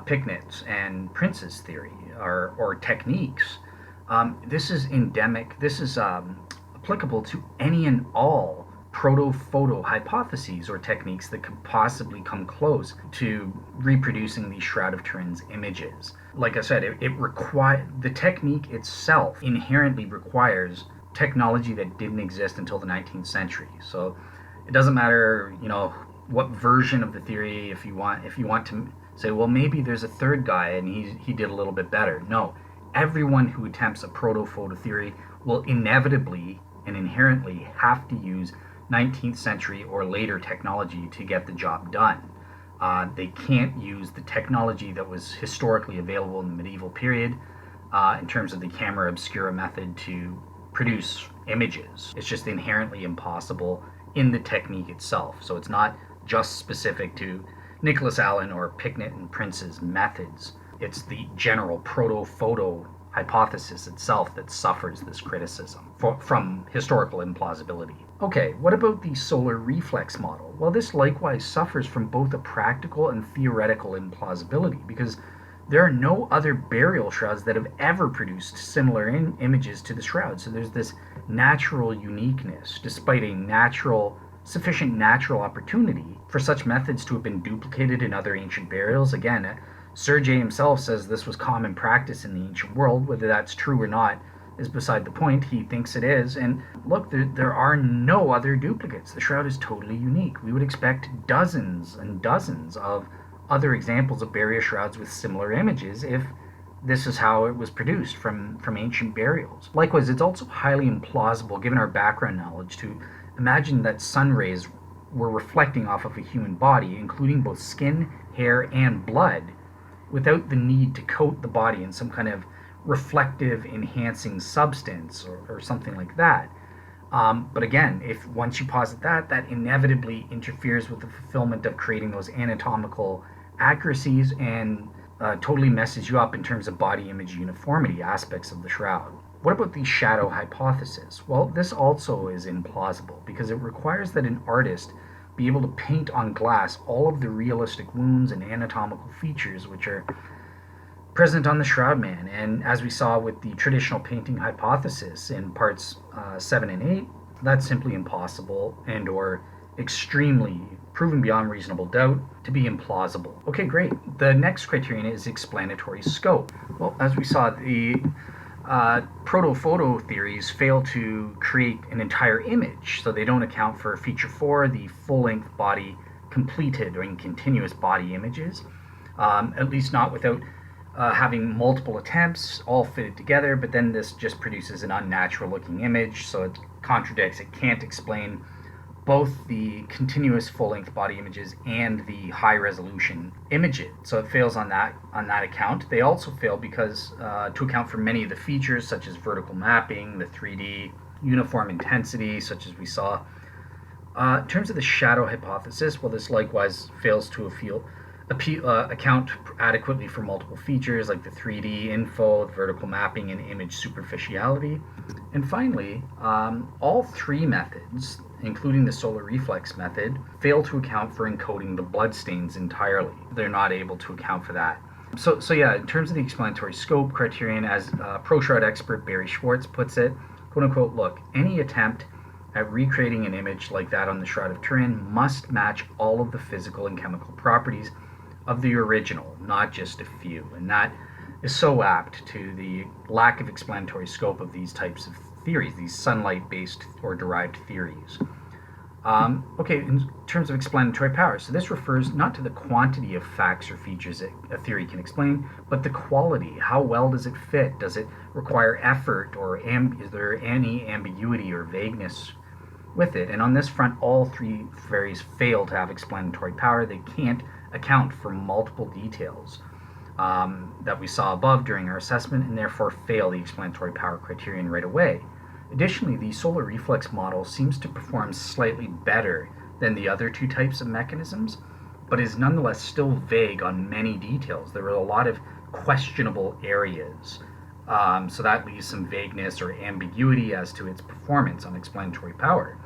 Piknett's and Prince's theory or techniques. This is endemic. This is applicable to any and all proto-photo hypotheses or techniques that could possibly come close to reproducing these Shroud of Turin's images. Like I said, the technique itself inherently requires technology that didn't exist until the 19th century. So it doesn't matter, what version of the theory. If you want to say, well, maybe there's a third guy and he did a little bit better. No, everyone who attempts a proto-photo theory will inevitably and inherently have to use 19th century or later technology to get the job done. They can't use the technology that was historically available in the medieval period in terms of the camera obscura method to produce images. It's just inherently impossible in the technique itself. So it's not just specific to Nicholas Allen or Piknett and Prince's methods. It's the general proto-photo hypothesis itself that suffers this criticism from historical implausibility. Okay, what about the solar reflex model? Well, this likewise suffers from both a practical and theoretical implausibility, because there are no other burial shrouds that have ever produced similar images to the shroud. So there's this natural uniqueness, despite a sufficient natural opportunity for such methods to have been duplicated in other ancient burials. Again, Serge himself says this was common practice in the ancient world. Whether that's true or not is beside the point. He thinks it is. And look, there are no other duplicates. The shroud is totally unique. We would expect dozens and dozens of other examples of burial shrouds with similar images if this is how it was produced from ancient burials. Likewise, it's also highly implausible, given our background knowledge, to imagine that sun rays were reflecting off of a human body, including both skin, hair, and blood, without the need to coat the body in some kind of reflective enhancing substance or something like that. But again, if once you posit that inevitably interferes with the fulfillment of creating those anatomical accuracies and totally messes you up in terms of body image uniformity aspects of the shroud. What about the shadow hypothesis? Well, this also is implausible because it requires that an artist be able to paint on glass all of the realistic wounds and anatomical features which are present on the Shroud Man. And as we saw with the traditional painting hypothesis in parts 7 and 8, that's simply impossible and or extremely proven beyond reasonable doubt to be implausible. Okay, great. The next criterion is explanatory scope. Well, as we saw, the Proto-Photo theories fail to create an entire image, so they don't account for feature 4, the full-length body completed or in continuous body images, at least not without having multiple attempts all fitted together, but then this just produces an unnatural looking image, so it contradicts, it can't explain both the continuous full-length body images and the high-resolution images. So it fails on that account. They also fail because to account for many of the features such as vertical mapping, the 3D, uniform intensity, such as we saw. In terms of the shadow hypothesis, well, this likewise fails to account adequately for multiple features like the 3D info, the vertical mapping, and image superficiality. And finally, all three methods, including the solar reflex method, fail to account for encoding the bloodstains entirely. They're not able to account for that. So yeah, in terms of the explanatory scope criterion, as pro-shroud expert Barry Schwartz puts it, quote unquote, look, any attempt at recreating an image like that on the Shroud of Turin must match all of the physical and chemical properties of the original, not just a few. And that is so apt to the lack of explanatory scope of these types of theories, these sunlight-based or derived theories. Okay, in terms of explanatory power, so this refers not to the quantity of facts or features that a theory can explain, but the quality. How well does it fit? Does it require effort, or is there any ambiguity or vagueness with it? And on this front, all three theories fail to have explanatory power. They can't account for multiple details that we saw above during our assessment, and therefore fail the explanatory power criterion right away. Additionally, the solar reflex model seems to perform slightly better than the other two types of mechanisms, but is nonetheless still vague on many details. There are a lot of questionable areas, so that leaves some vagueness or ambiguity as to its performance on explanatory power,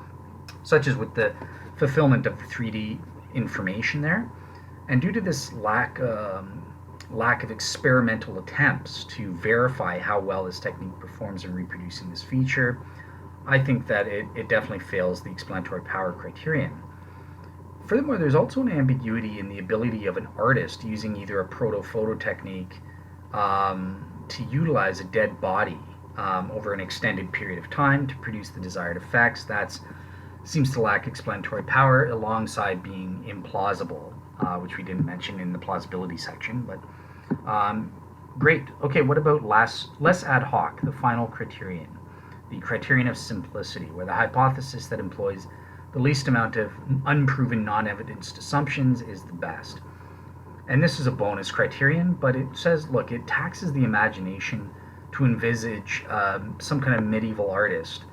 such as with the fulfillment of the 3D information there. And due to this lack of experimental attempts to verify how well this technique performs in reproducing this feature, I think that it definitely fails the explanatory power criterion. Furthermore, there's also an ambiguity in the ability of an artist using either a proto-photo technique to utilize a dead body over an extended period of time to produce the desired effects. That seems to lack explanatory power alongside being implausible, which we didn't mention in the plausibility section, but great. Okay, what about less ad hoc, the final criterion, the criterion of simplicity, where the hypothesis that employs the least amount of unproven, non-evidenced assumptions is the best. And this is a bonus criterion, but it says, look, it taxes the imagination to envisage some kind of medieval artist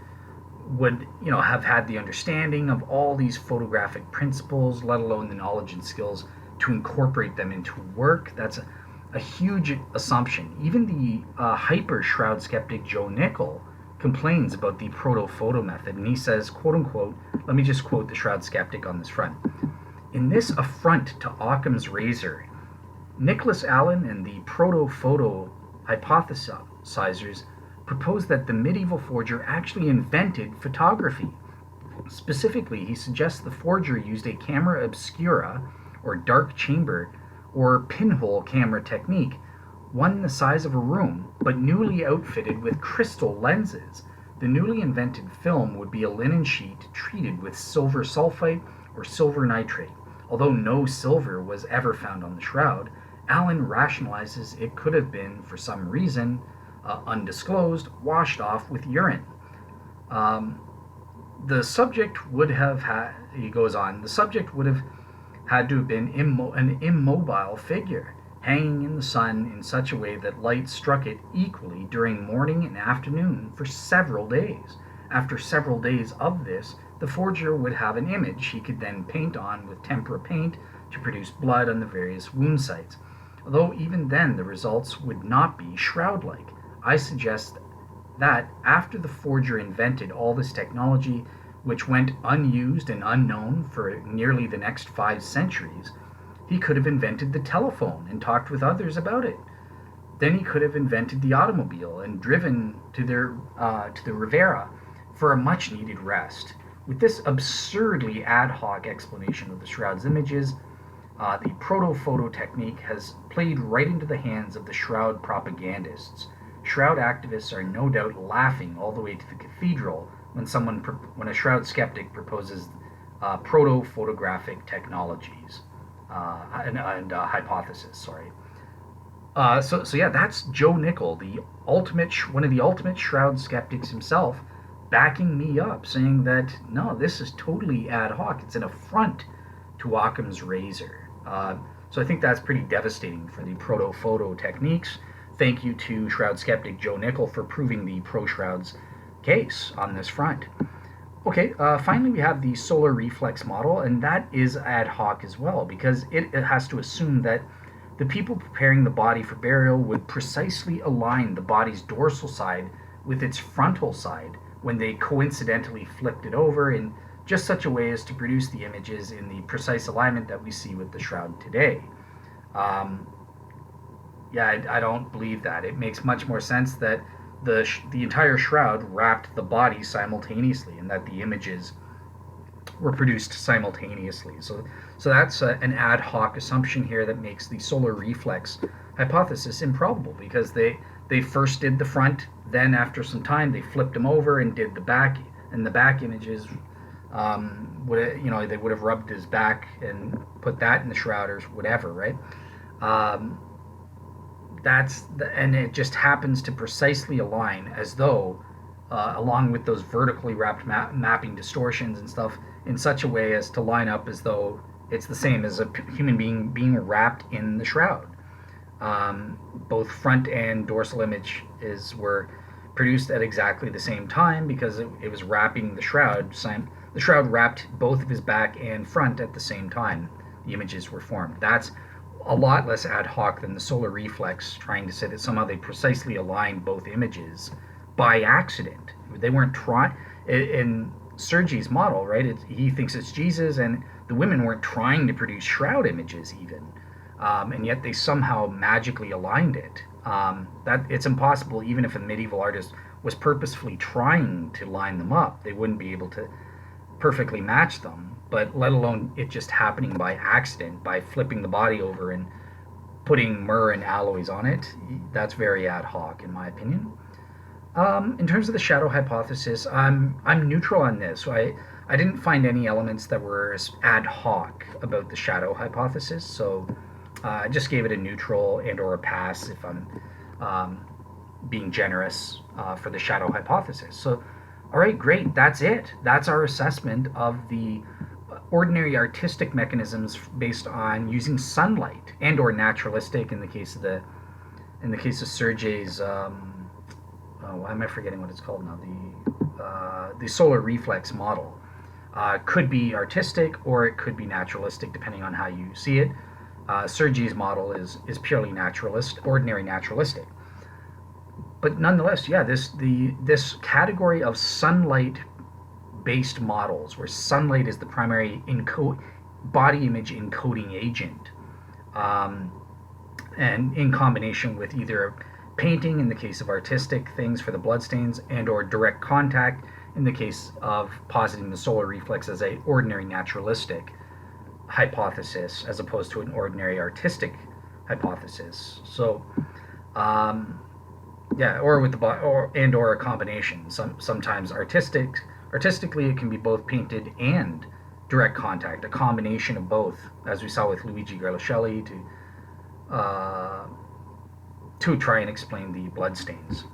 would, have had the understanding of all these photographic principles, let alone the knowledge and skills to incorporate them into work. That's a huge assumption. Even the hyper Shroud skeptic Joe Nickell complains about the Proto-Photo method, and he says, quote unquote, let me just quote the Shroud skeptic on this front. In this affront to Occam's razor, Nicholas Allen and the Proto-Photo hypothesizers proposed that the medieval forger actually invented photography. Specifically, he suggests the forger used a camera obscura, or dark chamber, or pinhole camera technique, one the size of a room, but newly outfitted with crystal lenses. The newly invented film would be a linen sheet treated with silver sulfite or silver nitrate. Although no silver was ever found on the Shroud, Allen rationalizes it could have been, for some reason, undisclosed, washed off with urine. The subject would have had, he goes on, the subject would have had to have been an immobile figure, hanging in the sun in such a way that light struck it equally during morning and afternoon for several days. After several days of this, the forger would have an image he could then paint on with tempera paint to produce blood on the various wound sites. Although even then the results would not be Shroud-like. I suggest that after the forger invented all this technology, which went unused and unknown for nearly the next 5 centuries, he could have invented the telephone and talked with others about it. Then he could have invented the automobile and driven to the Riviera for a much needed rest. With this absurdly ad hoc explanation of the Shroud's images, the Proto-Photo technique has played right into the hands of the Shroud propagandists. Shroud activists are no doubt laughing all the way to the cathedral when a Shroud skeptic proposes proto-photographic technologies and hypotheses. Sorry. So yeah, that's Joe Nickell, one of the ultimate Shroud skeptics himself, backing me up, saying that no, this is totally ad hoc. It's an affront to Occam's razor. So I think that's pretty devastating for the Proto-Photo techniques. Thank you to Shroud skeptic Joe Nickell for proving the pro-Shroud's case on this front. Okay, finally we have the solar reflex model, and that is ad hoc as well, because it has to assume that the people preparing the body for burial would precisely align the body's dorsal side with its frontal side when they coincidentally flipped it over in just such a way as to produce the images in the precise alignment that we see with the Shroud today. I don't believe that. It makes much more sense that the entire Shroud wrapped the body simultaneously, and that the images were produced simultaneously. So that's an ad hoc assumption here that makes the solar reflex hypothesis improbable, because they first did the front, then after some time they flipped them over and did the back, and the back images they would have rubbed his back and put that in the Shroud or whatever, right? And it just happens to precisely align as though, along with those vertically wrapped mapping distortions and stuff, in such a way as to line up as though it's the same as a human being wrapped in the Shroud. Both front and dorsal images were produced at exactly the same time, because it was wrapping the Shroud. The Shroud wrapped both of his back and front at the same time the images were formed. That's a lot less ad hoc than the solar reflex trying to say that somehow they precisely aligned both images by accident. They weren't trying. In Serge's model, right, he thinks it's Jesus, and the women weren't trying to produce Shroud images even, and yet they somehow magically aligned it. That it's impossible. Even if a medieval artist was purposefully trying to line them up, they wouldn't be able to perfectly match them, but let alone it just happening by accident, by flipping the body over and putting myrrh and aloes on it. That's very ad hoc, in my opinion. In terms of the shadow hypothesis, I'm neutral on this. So I didn't find any elements that were ad hoc about the shadow hypothesis, so I just gave it a neutral and or a pass if I'm being generous for the shadow hypothesis. So all right, great. That's it. That's our assessment of the ordinary artistic mechanisms based on using sunlight and or naturalistic in the case of Serge's why am I forgetting what it's called now? The solar reflex model. Could be artistic or it could be naturalistic depending on how you see it. Serge's model is purely ordinary naturalistic. But nonetheless, yeah, this category of sunlight-based models, where sunlight is the primary body image encoding agent, and in combination with either painting in the case of artistic things for the bloodstains, and or direct contact in the case of positing the solar reflex as a ordinary naturalistic hypothesis as opposed to an ordinary artistic hypothesis. So. Or with or a combination. Sometimes artistically it can be both painted and direct contact, a combination of both, as we saw with Luigi Garlascelli to try and explain the bloodstains.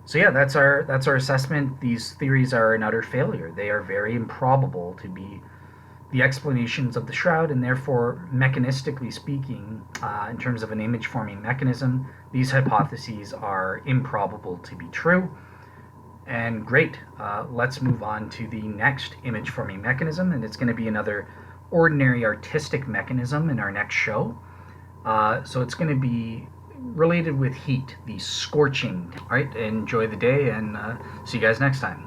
So yeah, that's our assessment. These theories are an utter failure. They are very improbable to be the explanations of the Shroud, and therefore, mechanistically speaking, in terms of an image-forming mechanism, these hypotheses are improbable to be true. And great, let's move on to the next image-forming mechanism, and it's going to be another ordinary artistic mechanism in our next show. So it's going to be related with heat, the scorching. All right, enjoy the day, and see you guys next time.